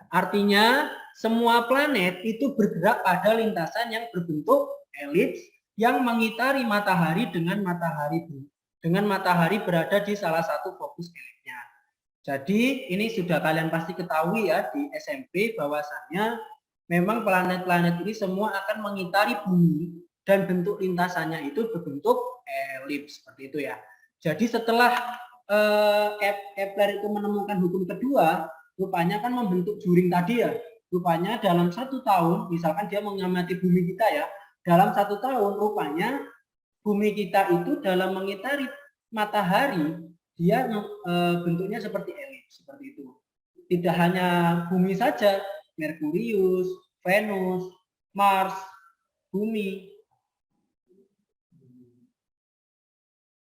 S1: Artinya, semua planet itu bergerak pada lintasan yang berbentuk elips yang mengitari matahari dengan matahari berada di salah satu fokus elipsnya. Jadi, ini sudah kalian pasti ketahui ya di SMP bahwasannya memang planet-planet ini semua akan mengitari bumi dan bentuk lintasannya itu berbentuk elips seperti itu ya. Jadi setelah Kepler itu menemukan hukum kedua, rupanya kan membentuk juring tadi ya. Rupanya dalam 1 tahun, misalkan dia mengamati bumi kita ya, dalam 1 tahun rupanya bumi kita itu dalam mengitari matahari dia bentuknya seperti elips seperti itu. Tidak hanya bumi saja, Merkurius, Venus, Mars, bumi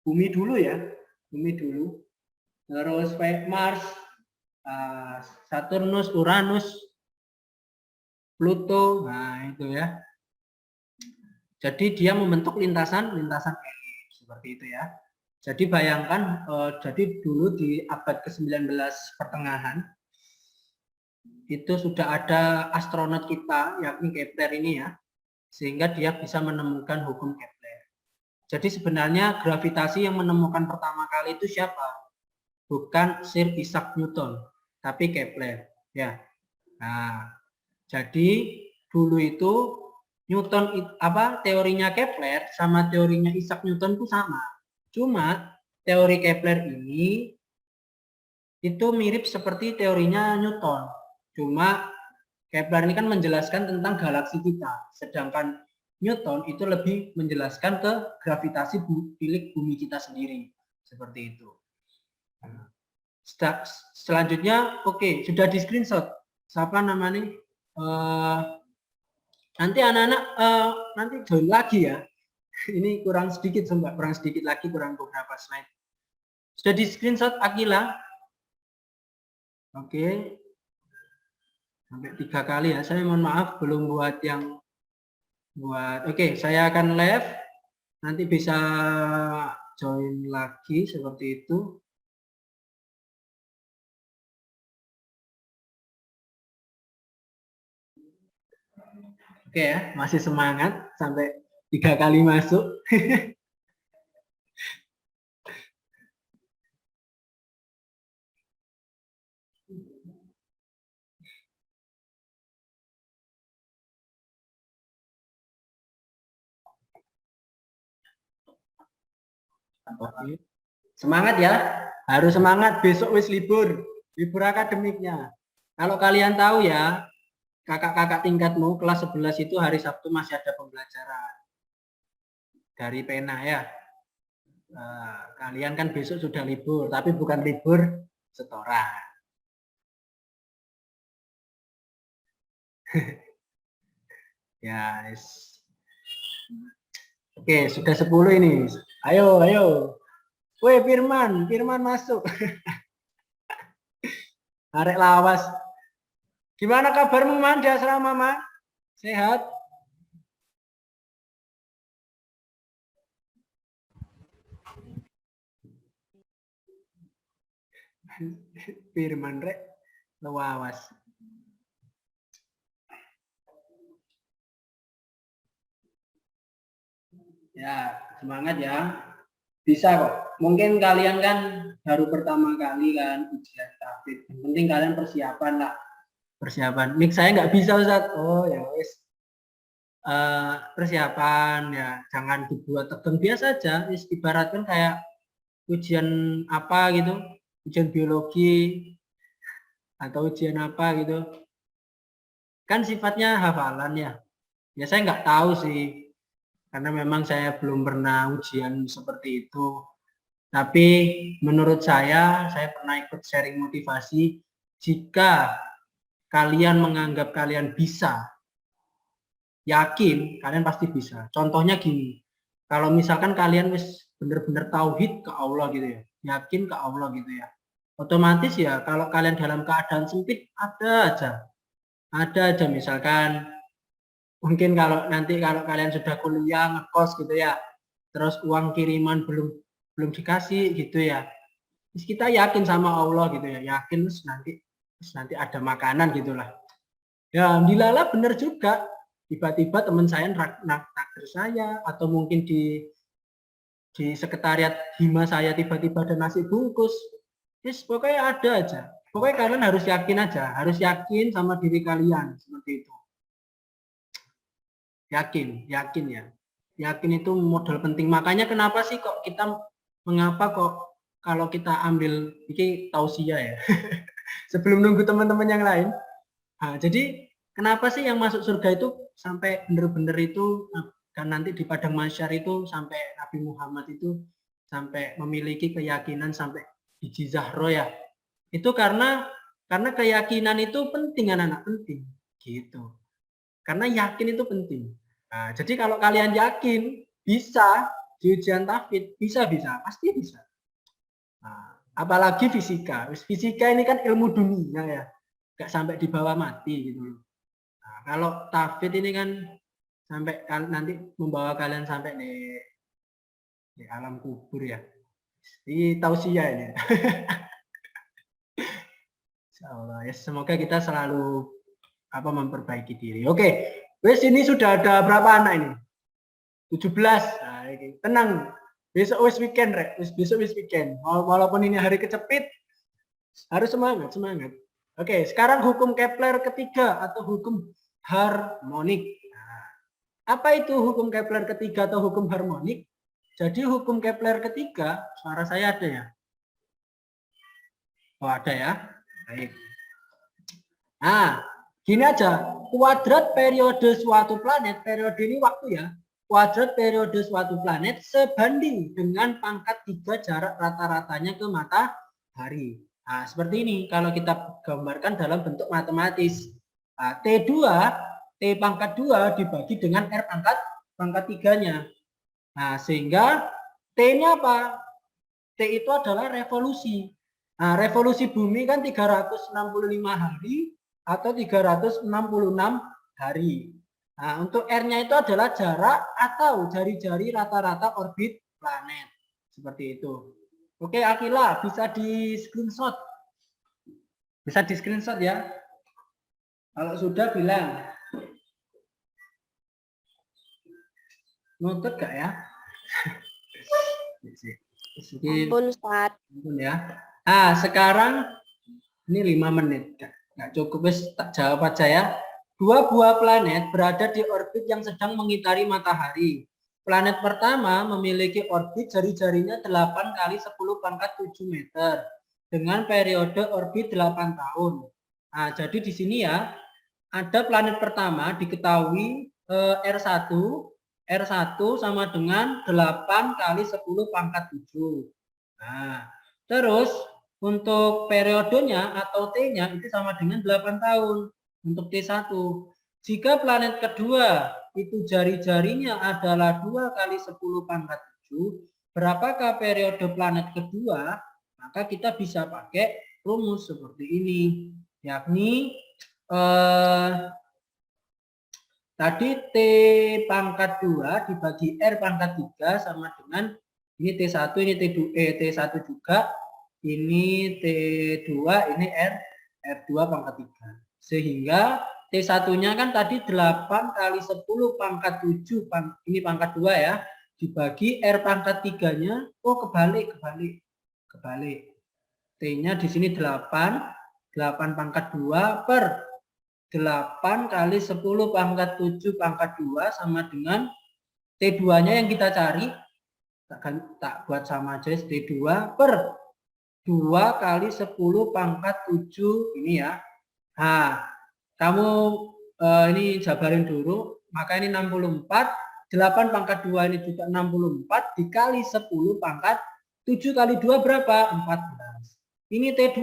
S1: dulu ya, bumi dulu, terus Mars, Saturnus, Uranus, Pluto, nah itu ya. Jadi dia membentuk lintasan elips seperti itu ya. Jadi bayangkan, jadi dulu di abad ke-19 pertengahan itu sudah ada astronot kita, yakni Kepler ini ya, sehingga dia bisa menemukan hukum Kepler. Jadi sebenarnya gravitasi yang menemukan pertama kali itu siapa? Bukan Sir Isaac Newton, tapi Kepler. Ya. Nah, jadi dulu itu teorinya Kepler sama teorinya Isaac Newton itu sama. Cuma teori Kepler ini itu mirip seperti teorinya Newton. Cuma Kepler ini kan menjelaskan tentang galaksi kita, sedangkan Newton itu lebih menjelaskan ke gravitasi bilik bumi kita sendiri. Seperti itu. Selanjutnya, oke, sudah di screenshot. Siapa namanya? Nanti anak-anak nanti join lagi ya. Ini kurang sedikit lagi, kurang beberapa slide. Sudah di screenshot Akila? Oke. Sampai 3 kali ya. Saya mohon maaf belum buat yang Oke, saya akan live. Nanti bisa join lagi seperti itu. Oke ya, masih semangat sampai 3 kali masuk. Oke. Semangat ya, harus semangat. Besok wis libur akademiknya. Kalau kalian tahu ya, kakak-kakak tingkatmu kelas 11 itu hari Sabtu masih ada pembelajaran dari pena ya. Kalian kan besok sudah libur, tapi bukan libur setoran. Ya, oke, sudah 10 ini. Ayo. Woi, Firman masuk. Arek lawas. Gimana kabarmu Man di asrama Man? Sehat? Firman rek lawas. Ya, semangat ya. Bisa kok. Mungkin kalian kan baru pertama kali kan ujian tahfidz. Yang penting kalian persiapan lah. Persiapan. Mik saya nggak bisa Ustaz. Oh ya wes. Persiapan ya. Jangan dibuat tegang, biasa aja. Ibaratkan kayak ujian apa gitu. Ujian biologi atau ujian apa gitu. Kan sifatnya hafalan ya. Ya saya nggak tahu sih. Karena memang saya belum pernah ujian seperti itu. Tapi menurut saya pernah ikut sharing motivasi. Jika kalian menganggap kalian bisa, yakin kalian pasti bisa. Contohnya gini, kalau misalkan kalian wis bener-bener tauhid ke Allah gitu ya, yakin ke Allah gitu ya, otomatis ya kalau kalian dalam keadaan sempit ada aja misalkan mungkin kalau kalian sudah kuliah ngekos gitu ya, terus uang kiriman belum dikasih gitu ya, terus kita yakin sama Allah gitu ya, yakin terus nanti ada makanan gitulah. Ya alhamdulillah bener juga, tiba-tiba teman saya naktir saya, atau mungkin di sekretariat hima saya tiba-tiba ada nasi bungkus. Yes, pokoknya ada aja. Pokoknya kalian harus yakin aja, harus yakin sama diri kalian seperti itu. Yakin ya. Yakin itu modal penting. Makanya kenapa sih kok mengapa kok kalau kita ambil ini tausiah ya. Sebelum nunggu teman-teman yang lain. Nah, jadi kenapa sih yang masuk surga itu sampai bener-bener itu kan nanti di padang mahsyar itu sampai Nabi Muhammad itu sampai memiliki keyakinan sampai biji Zahro ya. Itu karena keyakinan itu penting anak-anak, penting gitu. Karena yakin itu penting. Nah, jadi kalau kalian yakin bisa di ujian tahfidz, pasti bisa. Nah, apalagi fisika. Fisika ini kan ilmu dunia ya. Gak sampai di bawah mati gitu loh. Nah, kalau tahfidz ini kan sampai nanti membawa kalian sampai di alam kubur ya. Ini tausiah ini. Insyaallah ya, semoga kita selalu memperbaiki diri. Oke, wes ini sudah ada berapa anak ini? 17. Nah, ini. Tenang. Besok wes weekend, Rek. Besok wes weekend. Walaupun ini hari kecepit, harus semangat. Oke, sekarang hukum Kepler ketiga atau hukum harmonik. Nah, apa itu hukum Kepler ketiga atau hukum harmonik? Jadi hukum Kepler ketiga, suara saya ada ya? Oh, ada ya. Baik. Nah, gini aja, kuadrat periode suatu planet, periode ini waktu ya, kuadrat periode suatu planet sebanding dengan pangkat 3 jarak rata-ratanya ke matahari. Nah, seperti ini kalau kita gambarkan dalam bentuk matematis. Nah, T pangkat 2 dibagi dengan R pangkat 3-nya. Nah, sehingga T-nya apa? T itu adalah revolusi. Nah, revolusi bumi kan 365 hari atau 366 hari. Nah, untuk R-nya itu adalah jarak atau jari-jari rata-rata orbit planet. Seperti itu. Oke, Akila, bisa di screenshot. Bisa di screenshot ya. Kalau sudah bilang. Nonton gak ya?
S3: Ampun, Ustaz.
S1: Ampun ya. Ah, sekarang ini 5 menit. Nggak cukup, tak jawab aja ya. 2 buah planet berada di orbit yang sedang mengitari matahari. Planet pertama memiliki orbit jari-jarinya 8 kali 10 pangkat 7 meter dengan periode orbit 8 tahun. Nah, jadi di sini ya, ada planet pertama diketahui R1 sama dengan 8 kali 10 pangkat 7. Nah, terus untuk periodenya atau T-nya itu sama dengan 8 tahun untuk T1. Jika planet kedua itu jari-jarinya adalah 2 kali 10 pangkat 7, berapakah periode planet kedua? Maka kita bisa pakai rumus seperti ini, yakni tadi T pangkat 2 dibagi R pangkat 3 sama dengan ini T1, ini T1 juga, ini T2, ini R2 pangkat 3. Sehingga T1-nya kan tadi 8 kali 10 pangkat 7, ini pangkat 2 ya, dibagi R pangkat 3-nya, oh kebalik. T-nya di sini 8 pangkat 2 per 8 kali 10 pangkat 7 pangkat 2 sama dengan T2-nya yang kita cari, tak buat sama aja, T2 per 2 kali 10 pangkat 7 ini ya. Nah, kamu ini jabarin dulu, maka ini 64, 8 pangkat 2 ini juga 64 dikali 10 pangkat 7 kali 2 berapa? 14. Ini T2.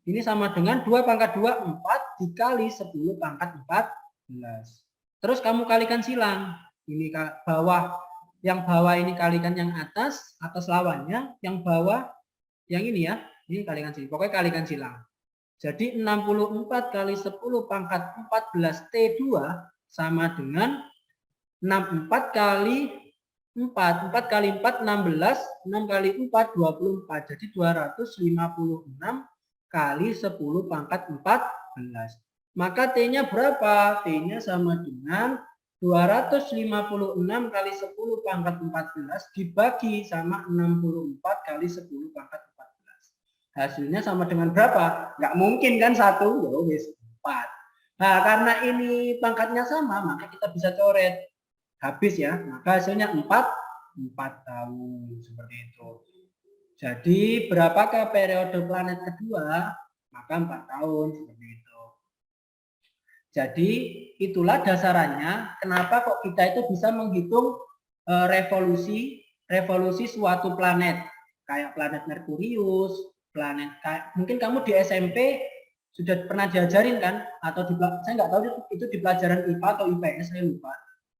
S1: Ini sama dengan 2 pangkat 2, 4 dikali 10 pangkat 14. Terus kamu kalikan silang. Ini bawah, yang bawah ini kalikan yang atas lawannya, yang bawah yang ini ya. Ini kalikan silang. Pokoknya kalikan silang. Jadi 64 kali 10 pangkat 14 T2 sama dengan 64 kali 4. 4 kali 4, 16. 6 kali 4, 24. Jadi 256 kali 10 pangkat 14. Maka T-nya berapa? T-nya sama dengan 256 kali 10 pangkat 14 dibagi sama 64 kali 10 pangkat 14. Hasilnya sama dengan berapa? Nggak mungkin kan 1, ya wis 4. Nah, karena ini pangkatnya sama, maka kita bisa coret. Habis ya, maka hasilnya 4 tahun. Seperti itu. Jadi berapakah periode planet kedua? Maka 4 tahun seperti itu. Jadi itulah dasarannya kenapa kok kita itu bisa menghitung revolusi suatu planet. Kayak planet Merkurius, mungkin kamu di SMP sudah pernah diajarin kan? Atau saya nggak tahu itu di pelajaran IPA atau IPS, saya lupa.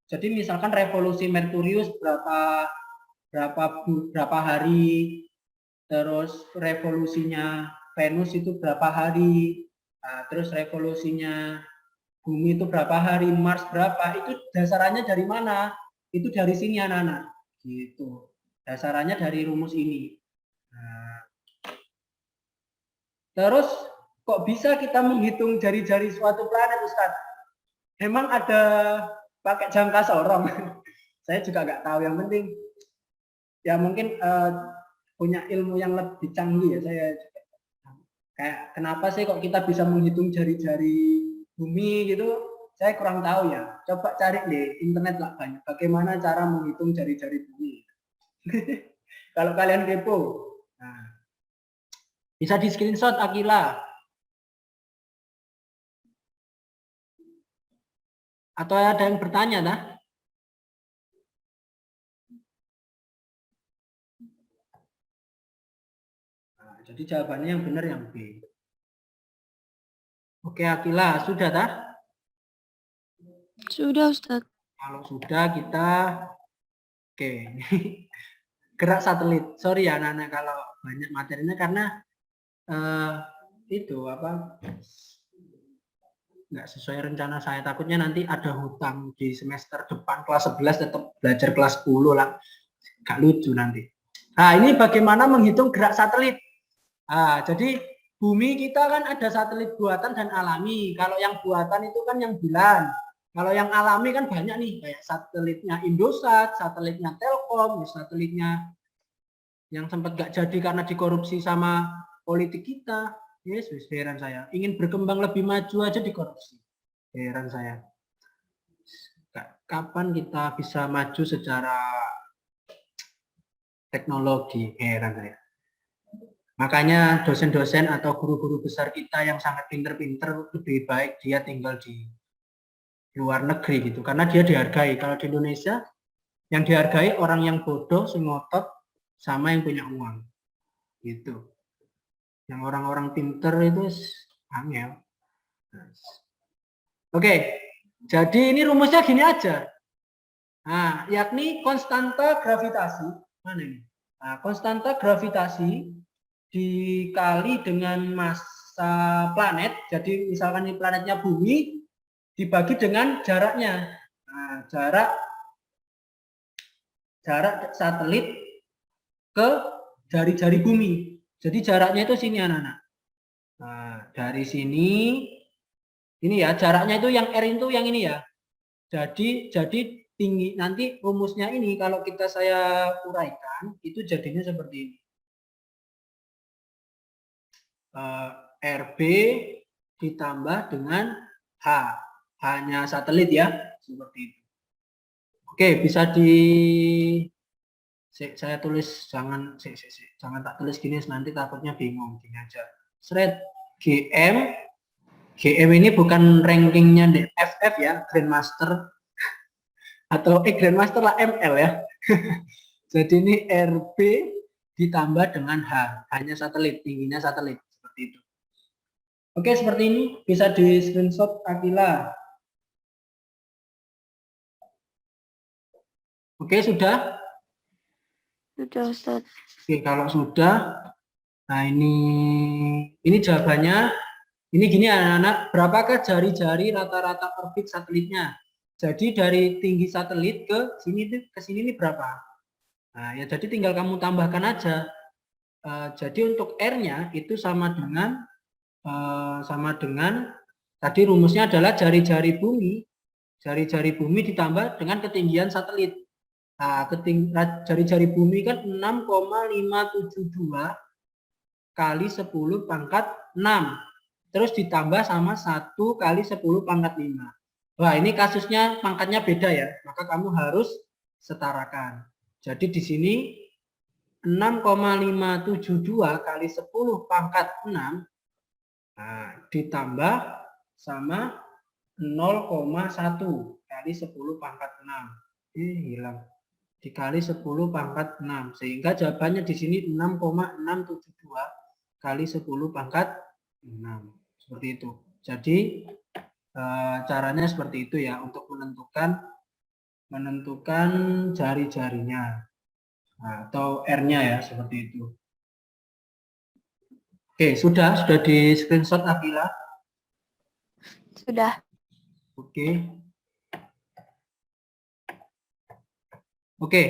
S1: Jadi misalkan revolusi Merkurius berapa hari, terus revolusinya Venus itu berapa hari, terus revolusinya Bumi itu berapa hari, Mars berapa, itu dasarannya dari mana? Itu dari sini anak-anak, gitu. Dasarannya dari rumus ini. Nah. Terus kok bisa kita menghitung jari-jari suatu planet, Ustadz? Emang ada pakai jangka sorong? Saya juga nggak tahu. Yang penting ya mungkin punya ilmu yang lebih canggih ya saya juga. Kayak kenapa sih kok kita bisa menghitung jari-jari bumi gitu, saya kurang tahu ya. Coba cari di internet lah banyak bagaimana cara menghitung jari-jari bumi. Kalau kalian kepo, nah, bisa di screenshot Akila. Atau ada yang bertanya dah? Jadi jawabannya yang benar yang B. Oke Akila, sudah tak?
S3: Sudah Ustadz.
S1: Kalau sudah kita, oke. Gerak satelit. Sorry ya anak-anak kalau banyak materinya karena itu apa? Nggak sesuai rencana saya. Takutnya nanti ada hutang di semester depan kelas 11 tetap belajar kelas 10 lah. Nggak lucu nanti. Nah ini bagaimana menghitung gerak satelit. Nah, jadi bumi kita kan ada satelit buatan dan alami. Kalau yang buatan itu kan yang bulan. Kalau yang alami kan banyak nih, kayak satelitnya Indosat, satelitnya Telkom, satelitnya yang sempat gak jadi karena dikorupsi sama politik kita. Yes, heran saya. Ingin berkembang lebih maju aja dikorupsi. Heran saya. Kapan kita bisa maju secara teknologi? Heran saya. Makanya dosen-dosen atau guru-guru besar kita yang sangat pinter-pinter lebih baik dia tinggal di luar negeri gitu. Karena dia dihargai. Kalau di Indonesia yang dihargai orang yang bodoh, ngotot, sama yang punya uang. Gitu. Yang orang-orang pinter itu angel. Oke. Jadi ini rumusnya gini aja. Nah, yakni konstanta gravitasi. Mana ini? Nah, konstanta gravitasi dikali dengan massa planet. Jadi misalkan ini planetnya bumi, dibagi dengan jaraknya. Nah, jarak satelit ke jari-jari bumi. Jadi jaraknya itu sini anak-anak. Nah, dari sini, ini ya jaraknya itu yang R itu yang ini ya. Jadi tinggi nanti rumusnya ini kalau saya uraikan itu jadinya seperti ini. RB ditambah dengan H, hanya satelit ya, seperti itu. Oke, bisa saya tulis, jangan tak tulis gini nanti takutnya bingung, gini aja. Thread GM ini bukan rankingnya di FF ya, Grandmaster atau Grandmaster lah, ML ya. Jadi ini RB ditambah dengan H, hanya satelit, tingginya satelit, seperti itu. Oke, seperti ini bisa di screenshot Akila. Oke, sudah?
S3: Sudah, Ustaz.
S1: Oke, kalau sudah, nah ini jawabannya. Ini gini anak-anak, berapakah jari-jari rata-rata orbit satelitnya? Jadi dari tinggi satelit ke sini ini berapa? Nah, ya jadi tinggal kamu tambahkan aja. Jadi untuk R-nya itu sama dengan tadi rumusnya adalah jari-jari bumi. Jari-jari bumi ditambah dengan ketinggian satelit. Nah, jari-jari bumi kan 6,572 kali 10 pangkat 6. Terus ditambah sama 1 kali 10 pangkat 5. Wah, ini kasusnya pangkatnya beda ya. Maka kamu harus setarakan. Jadi di sini 6,572 kali 10 pangkat 6 nah, ditambah sama 0,1 kali 10 pangkat 6. Hilang. Dikali 10 pangkat 6. Sehingga jawabannya di sini 6,672 kali 10 pangkat 6. Seperti itu. Jadi caranya seperti itu ya untuk menentukan jari-jarinya atau R-nya ya seperti itu. Oke, sudah di screenshot Akila?
S3: Sudah.
S1: Oke. Oke,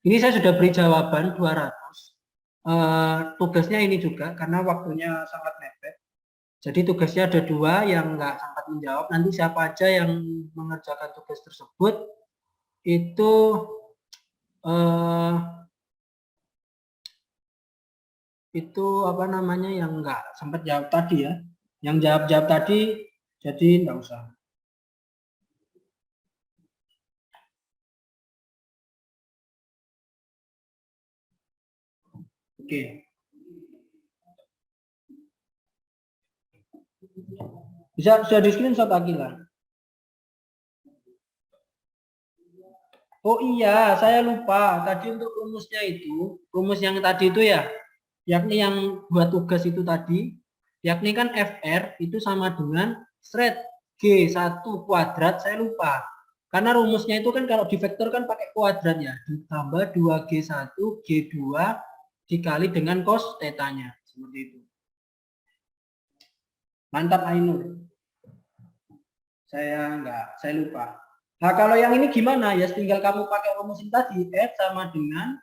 S1: ini saya sudah beri jawaban 200. Tugasnya ini juga karena waktunya sangat mepet. Jadi tugasnya ada 2 yang nggak sempat menjawab. Nanti siapa aja yang mengerjakan tugas tersebut itu apa namanya yang nggak sempat jawab tadi ya. Yang jawab tadi jadi nggak usah. Oke. Sudah di screenshot Akila? Oh iya, saya lupa. Tadi untuk rumusnya itu, rumus yang tadi itu ya, yakni yang buat tugas itu tadi, yakni kan FR itu sama dengan thread G1 kuadrat, saya lupa. Karena rumusnya itu kan kalau divektor kan pakai kuadrat ya, ditambah 2G1 G2 dikali dengan cos tetanya, seperti itu. Mantap Ainur. Saya lupa. Nah, kalau yang ini gimana? Ya tinggal kamu pakai rumus ini tadi, F sama dengan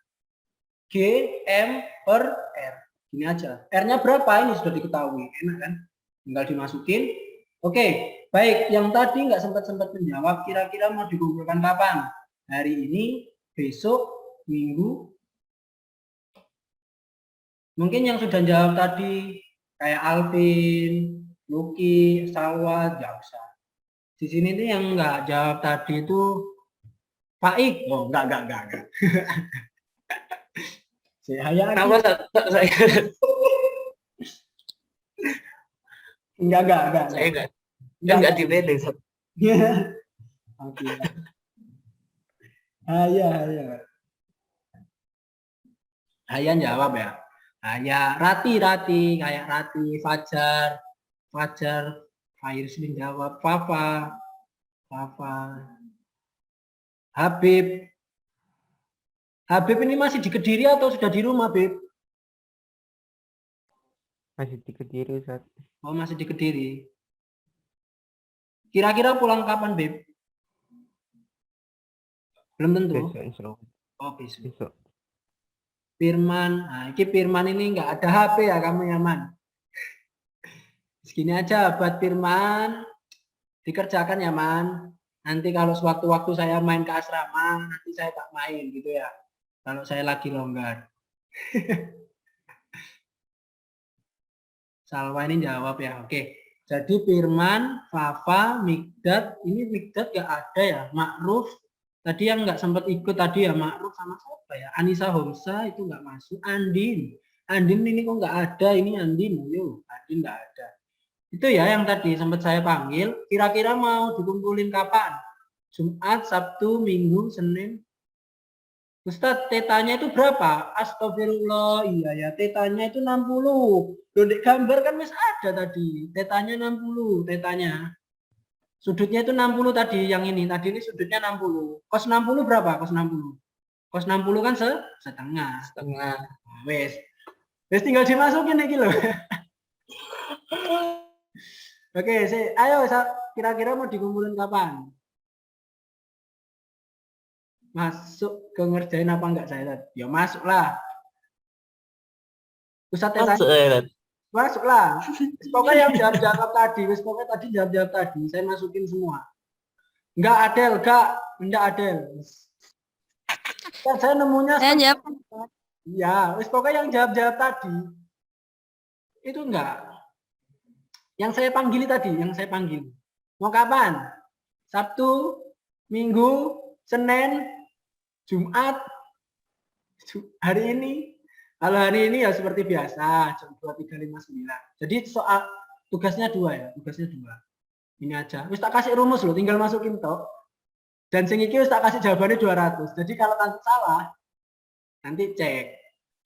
S1: G M per R. Gini aja. R-nya berapa? Ini sudah diketahui. Enak kan? Tinggal dimasukin. Oke, baik. Yang tadi nggak sempat menjawab, kira-kira mau dikumpulkan kapan? Hari ini, besok, minggu. Mungkin yang sudah jawab tadi, kayak Alvin, Lucky, Sawat, nggak usah. Di sini nih yang nggak jawab tadi itu Pak Ik. Oh, enggak. Saya
S2: Kenapa saya
S1: enggak.
S2: Saya enggak dipilih.
S1: Oke. Hayan jawab ya. Rati kayak Rati, Fajar, Fairsling jawab, Fafa, Habib ini masih di Kediri atau sudah di rumah, Bib?
S5: Masih di Kediri, Ustaz.
S1: Oh, masih di Kediri. Kira-kira pulang kapan, Beb? Belum tentu.
S5: Besok, insya Allah.
S1: Oh, besok.
S5: Besok.
S1: Firman, nah, ini Firman ini nggak ada HP ya kamu ya, Man? Segini aja buat Firman, dikerjakan ya, Man. Nanti kalau sewaktu-waktu saya main ke asrama, nanti saya tak main gitu ya. Kalau saya lagi longgar. Salwa ini jawab ya, oke. Jadi Firman, Fafa, Mikdad, ini Mikdad nggak ada ya, Ma'ruf. Tadi yang nggak sempat ikut tadi ya Ma'ruf sama siapa ya? Anissa Homsa itu nggak masuk. Andin ini kok nggak ada, ini Andin, yuk Andin nggak ada. Itu ya yang tadi sempat saya panggil. Kira-kira mau dikumpulin kapan? Jumat, Sabtu, Minggu, Senin. Ustadz, tetanya itu berapa? Astagfirullah, iya ya, tetanya itu 60. Dodek gambar kan masih ada tadi. Tetanya 60, tetanya. Sudutnya itu 60 tadi, yang ini. Tadi ini sudutnya 60. Kos 60 berapa? Kos 60. Kos 60 kan setengah.
S2: Setengah.
S1: Wes. Wes tinggal dimasukin iki loh. Oke, ayo kira-kira mau dikumpulin kapan? Masuk ke ngerjain apa enggak saya? Ya masuklah. Ustadz
S2: Masuk ya.
S1: masuklah. Pokoknya yang jawab tadi, pokoknya tadi jawab tadi, saya masukin semua. Enggak Adel, enggak Adel. Kan saya nemunya
S3: Saya jawab.
S1: iya, pokoknya yang jawab tadi itu enggak. Yang saya panggil tadi, yang saya panggil. Mau kapan? Sabtu, Minggu, Senin, Jumat, hari ini. Kalau hari ini ya seperti biasa, jam 23.59. Jadi soal tugasnya 2 ya, tugasnya 2. Ini aja. Wis tak kasih rumus loh, tinggal masukin tok. Dan sing iki wis tak kasih jawabannya 200. Jadi kalau nanti salah, nanti cek.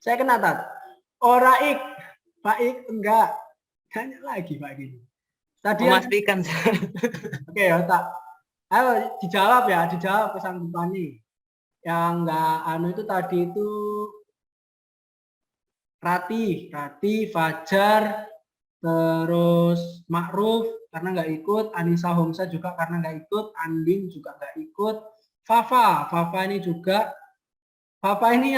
S1: Saya kena tat. Ora ik, Pak ik enggak. Tanya lagi Pak ini. Tadi
S2: Memastikan.
S1: Oke ya, tak. Ayo dijawab ya, dijawab kesanggupannya. Yang enggak itu tadi itu Rati, Fajar, terus Ma'ruf karena nggak ikut, Anissa Homsa juga karena nggak ikut, Andin juga nggak ikut, Fafa ini juga, Fafa ini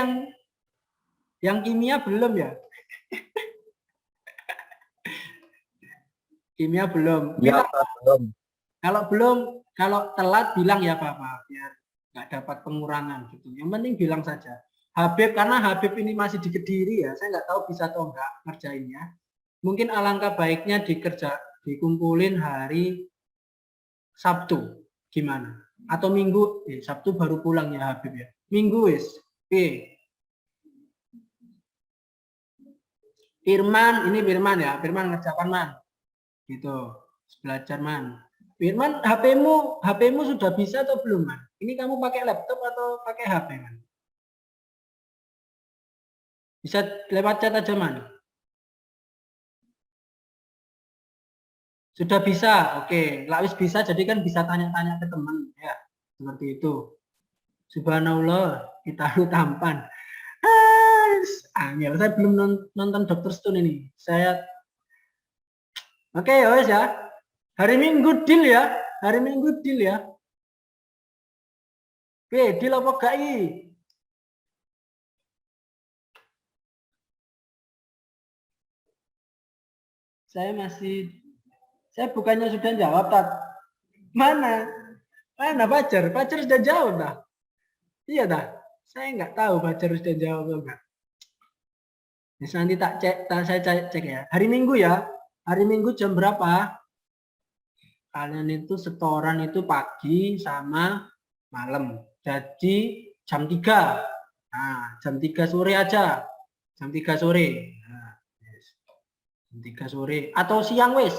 S1: yang kimia belum ya? Kimia belum.
S5: Ya, belum.
S1: Kalau telat bilang ya Fafa, biar nggak dapat pengurangan gitu. Yang penting bilang saja. Habib, karena Habib ini masih di Kediri ya, saya nggak tahu bisa atau enggak ngerjainnya. Mungkin alangkah baiknya dikumpulin hari Sabtu, gimana? Atau Minggu, Sabtu baru pulang ya Habib ya. Minggu wis, Firman, ini Firman ya, Firman ngerjakan Man. Gitu, belajar Man. Firman, HP-mu sudah bisa atau belum Man? Ini kamu pakai laptop atau pakai HP Man? Bisa lewat chat aja Man. Sudah bisa, oke. Lawis bisa, jadi kan bisa tanya-tanya ke teman ya, seperti itu. Subhanallah, kita harus tampan. Angel, saya belum nonton Dr. Stone ini. Oke ya, ya. Hari Minggu deal ya. Oke, deal apa gak ini? Saya bukannya sudah jawab, Tat. Mana Fajar? Fajar sudah jawab, dah. Iya, dah. Saya nggak tahu Fajar sudah jawab atau enggak. Nanti saya cek ya. Hari Minggu ya. Hari Minggu jam berapa? Kalian itu setoran itu pagi sama malam. Jadi jam 3. Nah, jam 3 sore aja. Jam 3 sore. Nah, jam 3 sore atau siang wes.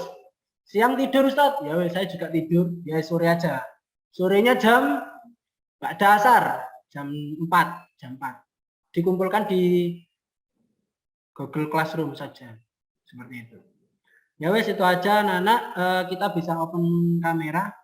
S1: Siang tidur Ustaz. Ya wes, saya juga tidur. Ya sore aja. Sorenya jam dasar jam 4. Dikumpulkan di Google Classroom saja. Seperti itu. Ya wes itu aja anak-anak, kita bisa open kamera.